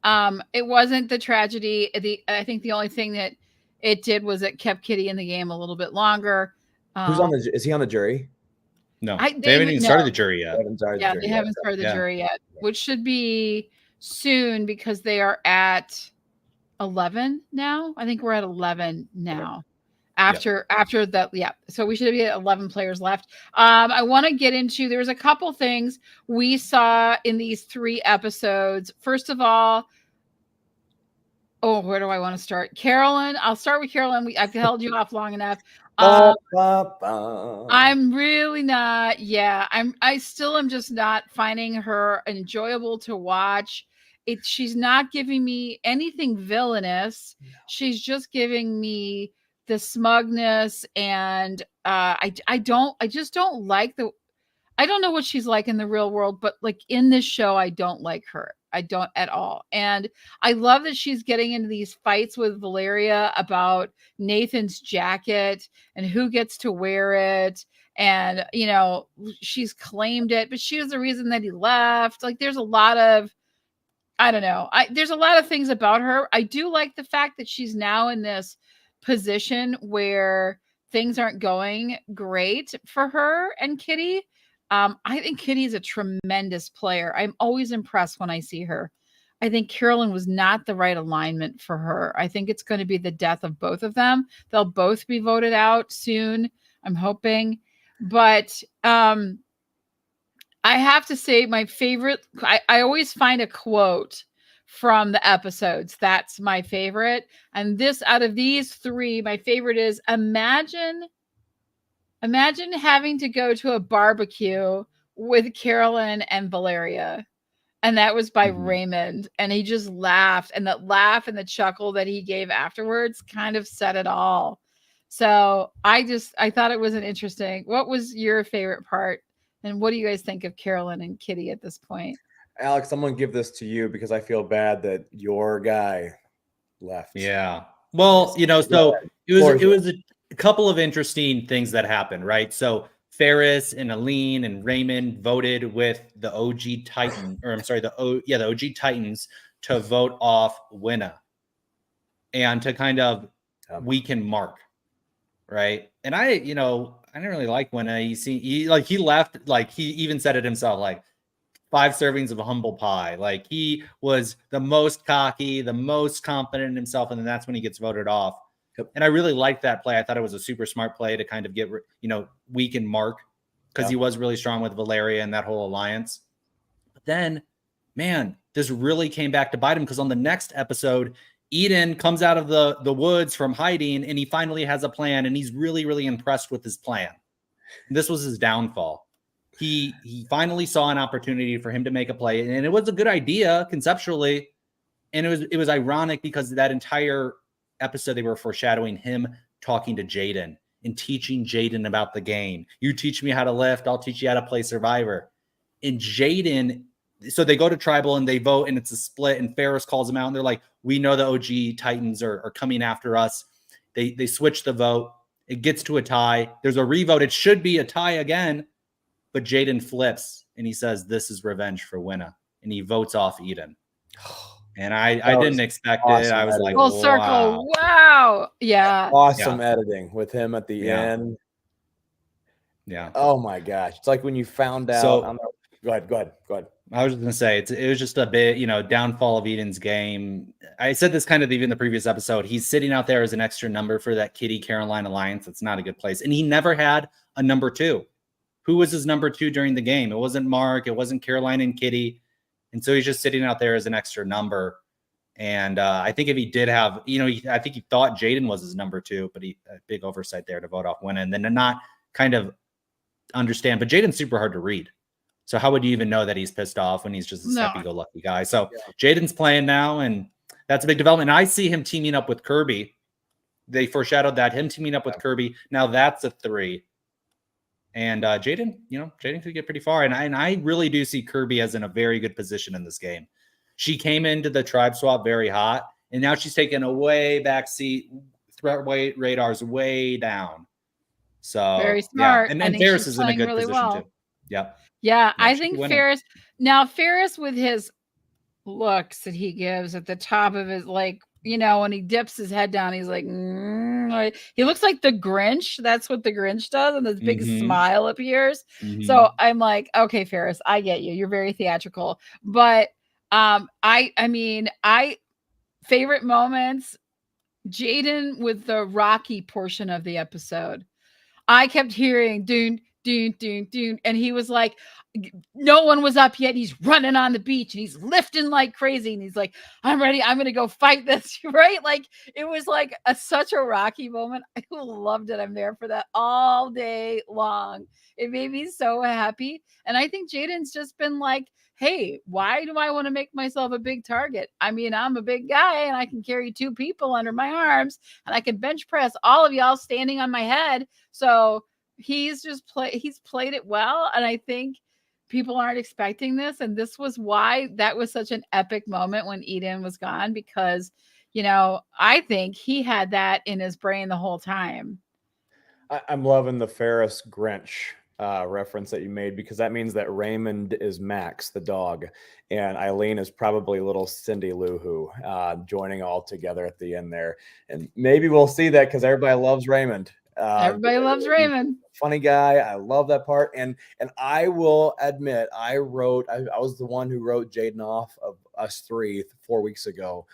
I mean, it wasn't the tragedy. I think the only thing that it did was it kept Kitty in the game a little bit longer. Is he on the jury? No, they haven't even started the jury yet. They haven't started the jury yet, which should be soon because they are at 11 now. I think we're at 11 now. After that, so we should be at 11 players left. I want to get into, there's a couple things we saw in these 3 episodes. First of all, where do I want to start? Carolyn. I'll start with Carolyn. I've held you off long enough. I'm really not. I still am just not finding her enjoyable to watch. She's not giving me anything villainous. No. She's just giving me the smugness, and I just don't like I don't know what she's like in the real world, but like in this show, I don't like her. I don't at all. And I love that she's getting into these fights with Valeria about Nathan's jacket and who gets to wear it. And, you know, she's claimed it, but she was the reason that he left. Like there's a lot of, I don't know. There's a lot of things about her. I do like the fact that she's now in this position where things aren't going great for her and Kitty. I think Kitty's a tremendous player. I'm always impressed when I see her. I think Carolyn was not the right alignment for her. I think it's going to be the death of both of them. They'll both be voted out soon, I'm hoping. But I have to say my favorite, I always find a quote from the episodes. That's my favorite. And this, out of these 3, my favorite is imagine having to go to a barbecue with Carolyn and Valeria. And that was by Raymond. And he just laughed. And that laugh and the chuckle that he gave afterwards kind of said it all. So I thought it was an interesting. What was your favorite part? And what do you guys think of Carolyn and Kitty at this point? Alex, I'm going to give this to you because I feel bad that your guy left. Yeah. Well, you know, so it was a couple of interesting things that happened, right? So Ferris and Aline and Raymond voted with the OG Titan, or I'm sorry, the OG Titans to vote off Winna and to kind of weaken Mark, right? And I didn't really like Winna. He left, like he even said it himself, like 5 servings of humble pie. Like he was the most cocky, the most confident in himself, and then that's when he gets voted off. And I really liked that play. I thought it was a super smart play to kind of weaken Mark because he was really strong with Valeria and that whole alliance. Then, man, this really came back to bite him, because on the next episode, Eden comes out of the woods from hiding, and he finally has a plan, and he's really, really impressed with his plan. This was his downfall. He finally saw an opportunity for him to make a play, and it was a good idea conceptually. And it was ironic because that entire episode they were foreshadowing him talking to Jaden and teaching Jaden about the game. You teach me how to lift, I'll teach you how to play Survivor. And Jaden, so they go to tribal and they vote, and it's a split, and Ferris calls them out, and they're like, we know the OG Titans are coming after us. They switch the vote. It gets to a tie. There's a revote. It should be a tie again, but Jaden flips and he says, this is revenge for Winna. And he votes off Eden. And I didn't expect it. I was like, full circle. Wow. Yeah. Awesome editing with him at the end. Yeah. Oh my gosh. It's like when you found out. So, go ahead. I was just going to say, it was just a bit, downfall of Eden's game. I said this kind of even in the previous episode. He's sitting out there as an extra number for that Kitty Caroline alliance. That's not a good place. And he never had a number 2. Who was his number 2 during the game? It wasn't Mark. It wasn't Caroline and Kitty. And so he's just sitting out there as an extra number. And I think if he did have, I think he thought Jaden was his number 2, but a big oversight there to vote off Winna, and then to not kind of understand. But Jaden's super hard to read. So how would you even know that he's pissed off when he's just a happy-go-lucky guy? So Jaden's playing now, and that's a big development. And I see him teaming up with Kirby. They foreshadowed that, him teaming up with Kirby. Now that's a 3. And Jaden, Jaden could get pretty far. And I really do see Kirby as in a very good position in this game. She came into the tribe swap very hot, and now she's taken a way back seat. Threat radar's way down. So very smart. And Ferris is in a good position too. Yep. Yeah, I think Ferris. Now Ferris, with his looks that he gives at the top of his, when he dips his head down, he's like, he looks like the Grinch. That's what the Grinch does, and this big smile appears. So I'm like, okay, Ferris, I get you. You're very theatrical, but I mean, favorite moments, Jaden with the Rocky portion of the episode. I kept hearing doon, doon, doon, doon, and he was like, no one was up yet. He's running on the beach and he's lifting like crazy. And he's like, I'm ready. I'm going to go fight this. Right. Like, it was like such a Rocky moment. I loved it. I'm there for that all day long. It made me so happy. And I think Jaden's just been like, hey, why do I want to make myself a big target? I mean, I'm a big guy and I can carry 2 people under my arms, and I can bench press all of y'all standing on my head. So he's played it well. And I think people aren't expecting this. And this was why that was such an epic moment when Eden was gone, because, I think he had that in his brain the whole time. I'm loving the Ferris Grinch reference that you made, because that means that Raymond is Max, the dog, and Eileen is probably little Cindy Lou Who, joining all together at the end there. And maybe we'll see that because everybody loves Raymond. Everybody loves Raymond. Funny guy. I love that part. And I will admit, I was the one who wrote Jaden off of us 3 4 weeks ago.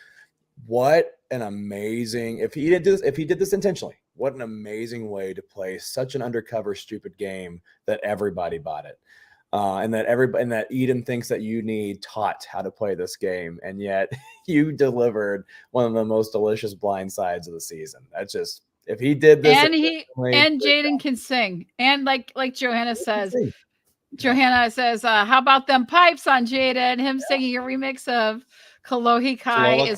What an amazing, if he did this intentionally, what an amazing way to play such an undercover, stupid game that everybody bought it. And that Eden thinks that you need taught how to play this game. And yet you delivered one of the most delicious blind sides of the season. That's just, if he did this, and Jaden can sing. And like Johanna says, how about them pipes on Jaden? Him singing a remix of Kalohi Kai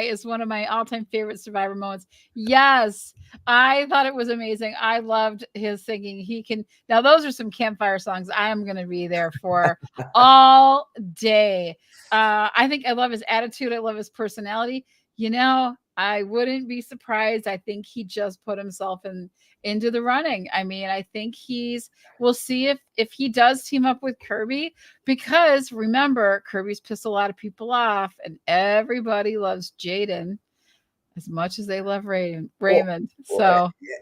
is one of my all-time favorite Survivor moments. Yes, I thought it was amazing. I loved his singing. Now those are some campfire songs I am going to be there for all day. I think I love his attitude. I love his personality. I wouldn't be surprised. I think he just put himself into the running. I mean, I think we'll see if he does team up with Kirby, because remember, Kirby's pissed a lot of people off, and everybody loves Jaden as much as they love Raymond.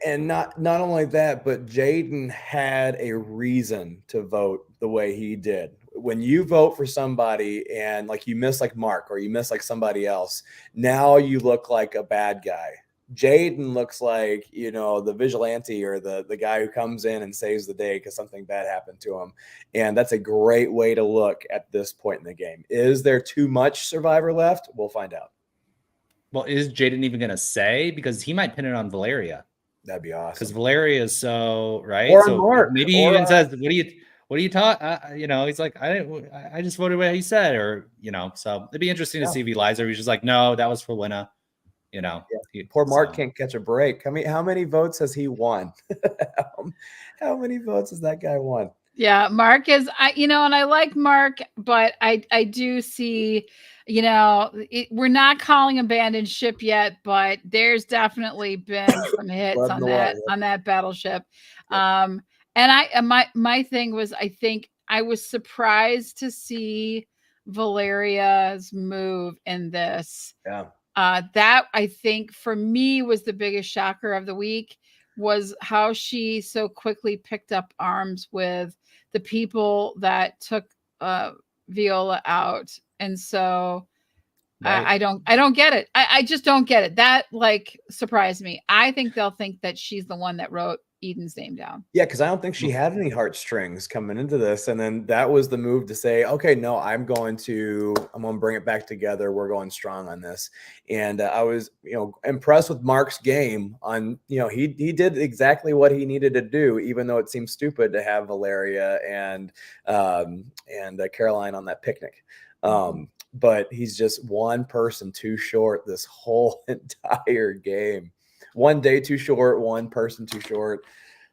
And not only that, but Jaden had a reason to vote the way he did. When you vote for somebody and you miss like Mark, or you miss like somebody else, now you look like a bad guy. Jaden looks like, you know, the vigilante or the guy who comes in and saves the day because something bad happened to him. And that's a great way to look at this point in the game. Is there too much Survivor left? We'll find out. Well, is Jaden even going to say? Because he might pin it on Valeria. That'd be awesome. Because Valeria is so right. Or so Mark, maybe he even says, what do you talk? You know, he's like, I just voted what he said, or, you know, so it'd be interesting to see if he lies or he's just like, no, that was for Winna. You know, poor Mark can't catch a break. I mean, how many votes has he won? How many votes has that guy won? Yeah, Mark is, you know, and I like Mark, but I do see, you know, we're not calling abandoned ship yet, but there's definitely been some hits on that battleship. And my thing was, I think I was surprised to see Valeria's move in this. Yeah. That I think for me was the biggest shocker of the week, was how she so quickly picked up arms with the people that took Viola out. And so I don't get it. I just don't get it. That like surprised me. I think they'll think that she's the one that wrote Eden's name down. Yeah, because I don't think she had any heartstrings coming into this. And then that was the move to say, okay, no, I'm going to bring it back together. We're going strong on this. And I was, you know, impressed with Mark's game on, you know, he did exactly what he needed to do, even though it seems stupid to have Valeria and Caroline on that picnic. But he's just one person too short this whole entire game. One day too short, one person too short.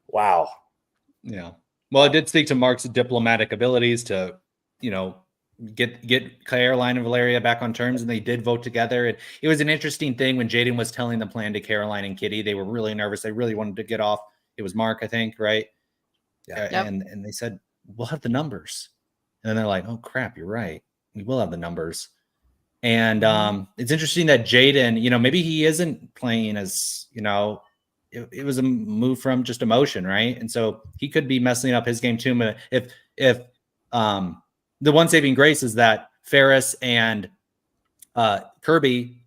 Wow. Yeah. Well, it did speak to Mark's diplomatic abilities to, you know, get Caroline and Valeria back on terms, and they did vote together. And it was an interesting thing when Jaden was telling the plan to Caroline and Kitty. They were really nervous. They really wanted to get off. It was Mark, I think, right? Yeah. Yep. And they said, we'll have the numbers. And then they're like, oh crap, you're right. We will have the numbers. And it's interesting that Jaden, you know, maybe he isn't playing as, you know, it was a move from just emotion, right? And so he could be messing up his game too. But if the one saving grace is that Ferris and Kirby,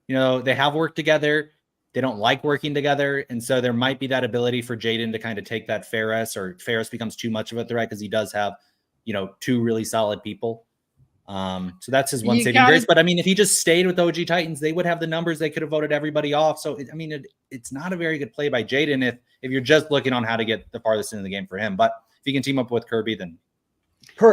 you know, they have worked together. They don't like working together. And so there might be that ability for Jaden to kind of take that Ferris, or Ferris becomes too much of a threat because he does have, you know, two really solid people. So that's his one saving grace. But I mean, if he just stayed with OG Titans, they would have the numbers. They could have voted everybody off. So I mean, it's not a very good play by Jaden if you're just looking on how to get the farthest into the game for him. But if you can team up with Kirby, then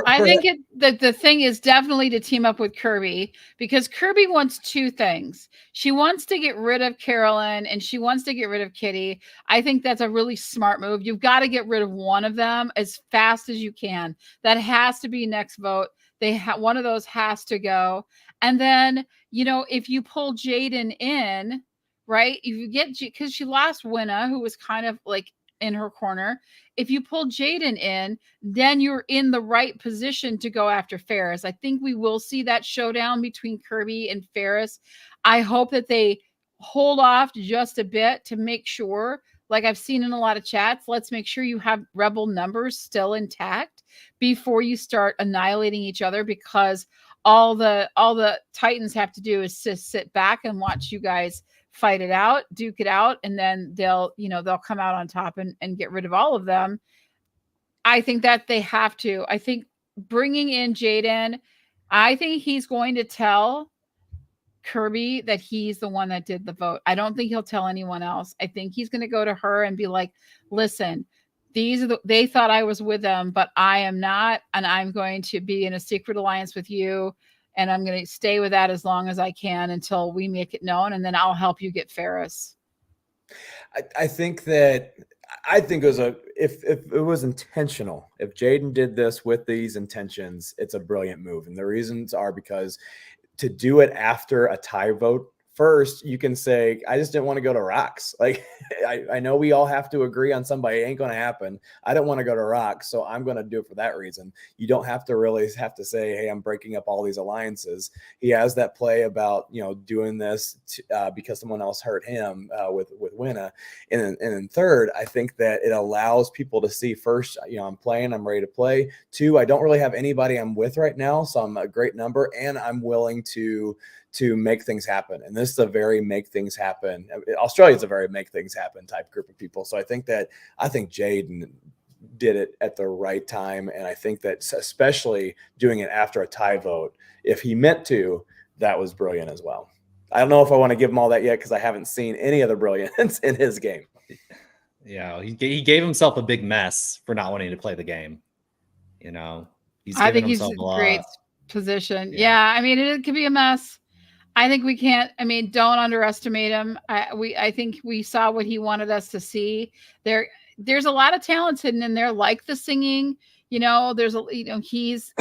I think the thing is definitely to team up with Kirby, because Kirby wants two things. She wants to get rid of Carolyn and she wants to get rid of Kitty. I think that's a really smart move. You've got to get rid of one of them as fast as you can. That has to be next vote. One of those has to go. And then, you know, if you pull Jaden in, right, if you get, because she lost Winna, who was kind of like in her corner. If you pull Jaden in, then you're in the right position to go after Ferris. I think we will see that showdown between Kirby and Ferris. I hope that they hold off just a bit to make sure, like I've seen in a lot of chats, let's make sure you have Rebel numbers still intact before you start annihilating each other, because all the Titans have to do is just sit back and watch you guys fight it out, duke it out, and then they'll come out on top and get rid of all of them. I think that they have to. I think bringing in Jaden, I think he's going to tell Kirby that he's the one that did the vote. I don't think he'll tell anyone else. I think he's going to go to her and be like, listen, they thought I was with them, but I am not, and I'm going to be in a secret alliance with you. And I'm going to stay with that as long as I can until we make it known. And then I'll help you get Ferris. I think it was if it was intentional, if Jaden did this with these intentions, it's a brilliant move. And the reasons are because to do it after a tie vote, first, you can say, I just didn't want to go to rocks. Like, I know we all have to agree on somebody. It ain't going to happen. I don't want to go to rocks, so I'm going to do it for that reason. You don't have to really have to say, hey, I'm breaking up all these alliances. He has that play about, you know, doing this because someone else hurt him with Winna. And then third, I think that it allows people to see, first, you know, I'm playing, I'm ready to play. Two, I don't really have anybody I'm with right now, so I'm a great number, and I'm willing to to make things happen. And this is a very make things happen. Australia's a very make things happen type group of people. So I think Jaden did it at the right time. And I think that especially doing it after a tie vote, if he meant to, that was brilliant as well. I don't know if I want to give him all that yet because I haven't seen any of the brilliance in his game. Yeah, he gave himself a big mess for not wanting to play the game. I think he's in a great position. Yeah, I mean, it could be a mess. I think we can't. I mean, don't underestimate him. I think we saw what he wanted us to see. There's a lot of talent hidden in there, like the singing. He's.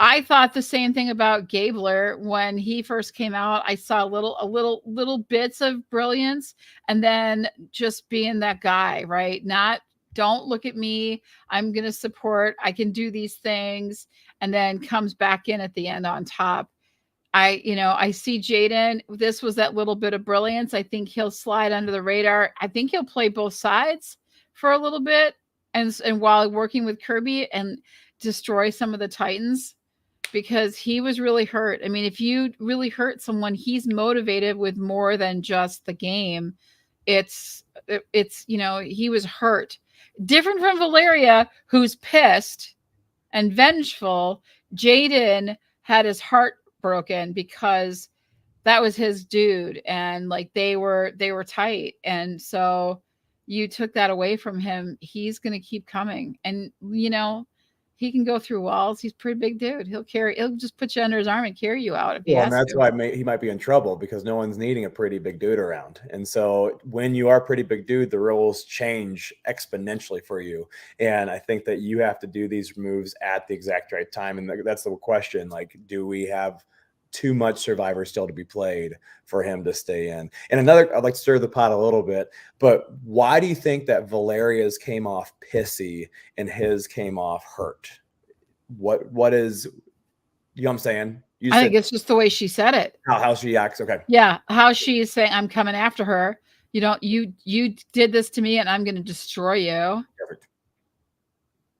I thought the same thing about Gabler when he first came out. I saw little bits of brilliance, and then just being that guy, right? Don't look at me. I'm going to support. I can do these things, and then comes back in at the end on top. I see Jaden. This was that little bit of brilliance. I think he'll slide under the radar. I think he'll play both sides for a little bit, and while working with Kirby and destroy some of the Titans. Because he was really hurt. I mean, if you really hurt someone, he's motivated with more than just the game. It's he was hurt. Different from Valeria, who's pissed and vengeful. Jaden had his heart broken because that was his dude, and like they were tight, and so you took that away from him. He's going to keep coming, and he can go through walls. He's a pretty big dude. He'll just put you under his arm and carry you out. And that's why he might be in trouble, because no one's needing a pretty big dude around. And so when you are a pretty big dude, the rules change exponentially for you. And I think that you have to do these moves at the exact right time. And that's the question. Like, do we have too much Survivor still to be played for him to stay in? And I'd like to stir the pot a little bit, but why do you think that Valeria's came off pissy and his came off hurt? What is, what I'm saying? I think it's just the way she said it. How she acts. Okay. Yeah. How she is saying, I'm coming after her. You did this to me and I'm going to destroy you. Perfect.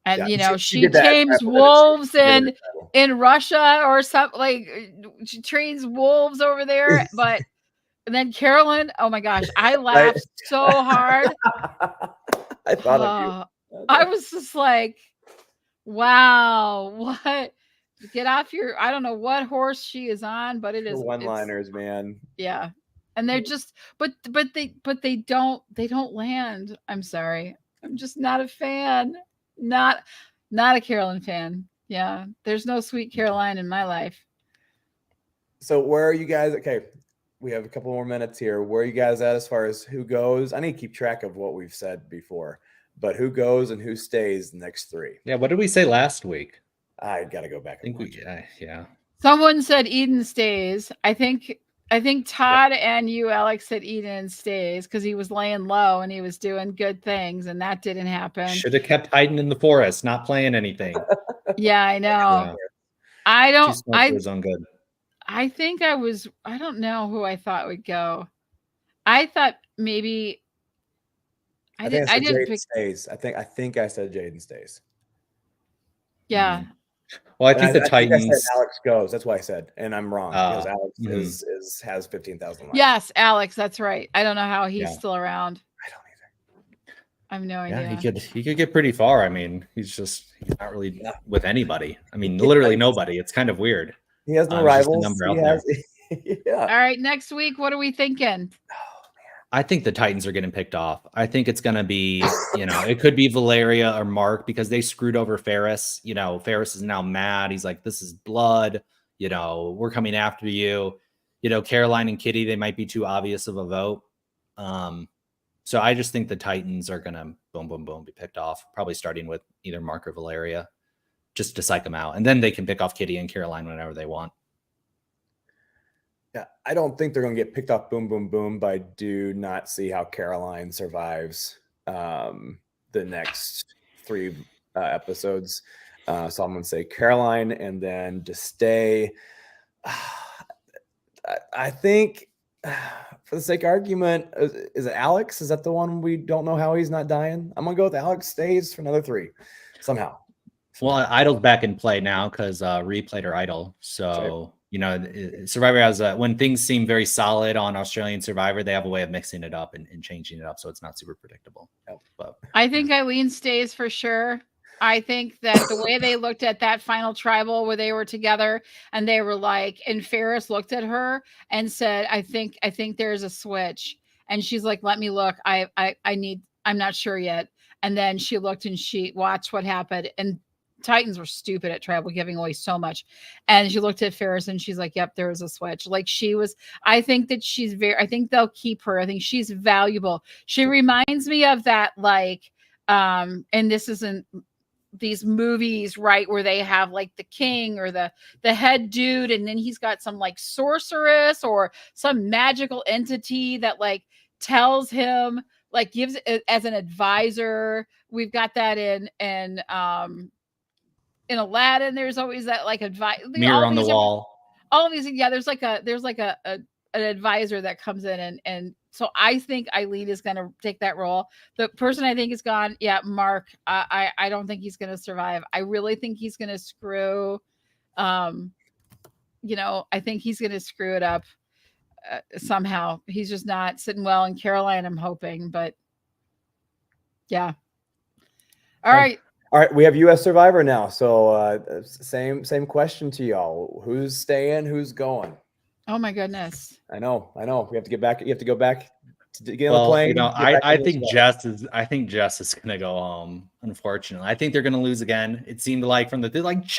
And she tames wolves in Russia or something, like she trains wolves over there. But and then Carolyn, oh my gosh, I laughed so hard. I thought of you. I was just like, wow, what? Get off your, I don't know what horse she is on, but it is one-liners, man. Yeah. And they're just, but they don't land. I'm sorry. I'm just not a fan. Not a Carolyn fan. Yeah. There's no sweet Caroline in my life. So where are you guys? Okay. We have a couple more minutes here. Where are you guys at as far as who goes? I need to keep track of what we've said before, but who goes and who stays the next three? Yeah. What did we say last week? I got to go back. Yeah. Someone said Eden stays. I think Todd and you, Alex, said Eden stays because he was laying low and he was doing good things, and that didn't happen. Should have kept hiding in the forest, not playing anything. Yeah, I know. Yeah. I don't know who I thought would go. I thought maybe I didn't pick stays. I think I said Jaden stays. Yeah. Mm-hmm. Well, I think the Titans. I said Alex goes. That's why I said, and I'm wrong because Alex has 15,000 likes. Yes, Alex, that's right. I don't know how he's still around. I don't either. I have no idea. Yeah, he could get pretty far. I mean, he's not really with anybody. I mean, literally nobody. It's kind of weird. He has no rivals. Yeah. All right, next week, what are we thinking? I think the Titans are getting picked off. I think it's going to be, it could be Valeria or Mark because they screwed over Ferris. Ferris is now mad. He's like, this is blood. We're coming after you. Caroline and Kitty, they might be too obvious of a vote. So I just think the Titans are going to boom, boom, boom, be picked off, probably starting with either Mark or Valeria just to psych them out. And then they can pick off Kitty and Caroline whenever they want. Yeah, I don't think they're going to get picked off boom, boom, boom, but I do not see how Caroline survives the next three episodes. So I'm going to say Caroline, and then to stay, I think for the sake of argument, is it Alex? Is that the one we don't know how he's not dying? I'm going to go with Alex stays for another three somehow. Well, Idol's back in play now because Ree played her Idol. So... Survivor has when things seem very solid on Australian Survivor, they have a way of mixing it up and changing it up so it's not super predictable. But I think Eileen stays for sure. I think that the way they looked at that final tribal where they were together and they were like, and Ferris looked at her and said, I think there's a switch. And she's like, let me look. I'm not sure yet. And then she looked and she watched what happened. And Titans were stupid at tribal, giving away so much. And she looked at Ferris and she's like, yep, there was a switch. Like I think they'll keep her. I think she's valuable. She reminds me of that, like, and this isn't these movies, right, where they have like the king or the head dude, and then he's got some like sorceress or some magical entity that like tells him, like gives it as an advisor. We've got that in Aladdin. There's always that like advice, mirror on the wall. All of these, yeah. There's like an advisor that comes in, and so I think Eileen is going to take that role. The person I think is gone, yeah, Mark. I don't think he's going to survive. I really think he's going to screw. I think he's going to screw it up somehow. He's just not sitting well in Caroline, I'm hoping, but yeah. All right. All right, we have U.S. Survivor now. So same question to y'all. Who's staying? Who's going? Oh my goodness. I know. We have to get back. You have to go back to get on the plane. I think Jess is gonna go home. Unfortunately, I think they're gonna lose again. It seemed like from they're like, Jess!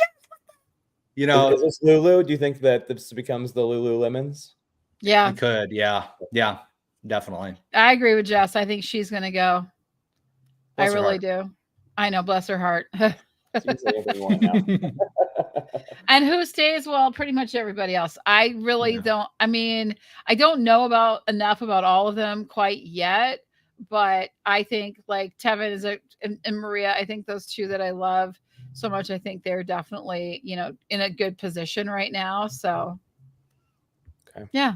Is this Lulu? Do you think that this becomes the Lululemons? Yeah, it could. Yeah, definitely. I agree with Jess. I think she's gonna go. I really do. I know, bless her heart. And who stays? Well, pretty much everybody else. I really don't. I mean, I don't know enough about all of them quite yet, but I think like Tevin and Maria. I think those two that I love so much. I think they're definitely in a good position right now. So, yeah.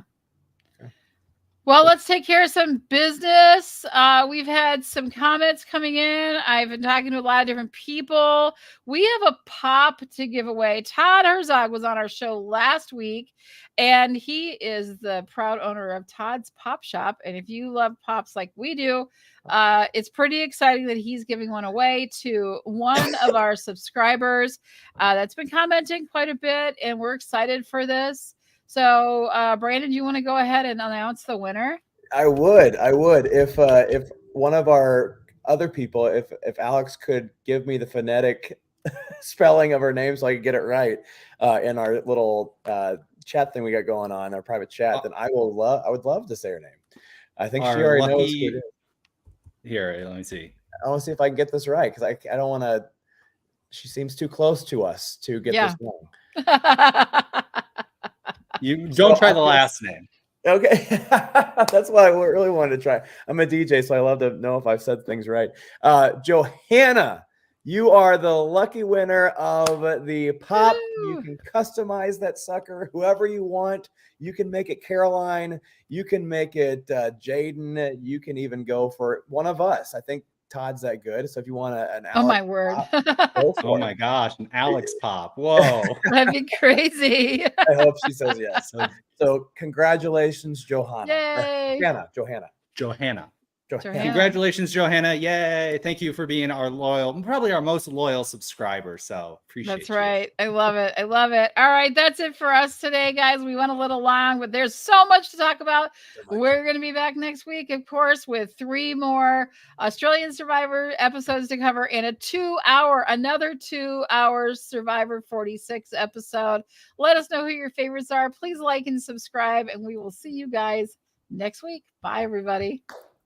Well, let's take care of some business. We've had some comments coming in. I've been talking to a lot of different people. We have a pop to give away. Todd Herzog was on our show last week, and he is the proud owner of Todd's Pop Shop. And if you love pops like we do, it's pretty exciting that he's giving one away to one of our subscribers that's been commenting quite a bit, and we're excited for this. So, Brandon, do you want to go ahead and announce the winner? I would. If one of our other people, if Alex could give me the phonetic spelling of her name so I could get it right in our little chat thing we got going on, our private chat, then I would love to say her name. I think she already knows who it is. Here, let me see. I want to see if I can get this right because I don't want to. She seems too close to us to get this wrong. You don't try the last name. Okay. That's what I really wanted to try. I'm a DJ, so I love to know if I've said things right. Johanna, you are the lucky winner of the pop. You can customize that sucker whoever you want. You can make it Caroline. You can make it Jaden. You can even go for one of us. I think Todd's that good. So if you want an Alex oh my word. Oh my gosh, an Alex pop. Whoa. That'd be crazy. I hope she says yes. So congratulations, Johanna. Yay. Johanna. Congratulations, Johanna. Yay. Thank you for being probably our most loyal subscriber. So appreciate it. That's right. I love it. All right. That's it for us today, guys. We went a little long, but there's so much to talk about. We're going to be back next week, of course, with 3 more Australian Survivor episodes to cover and another 2 hours Survivor 46 episode. Let us know who your favorites are. Please like and subscribe, and we will see you guys next week. Bye, everybody.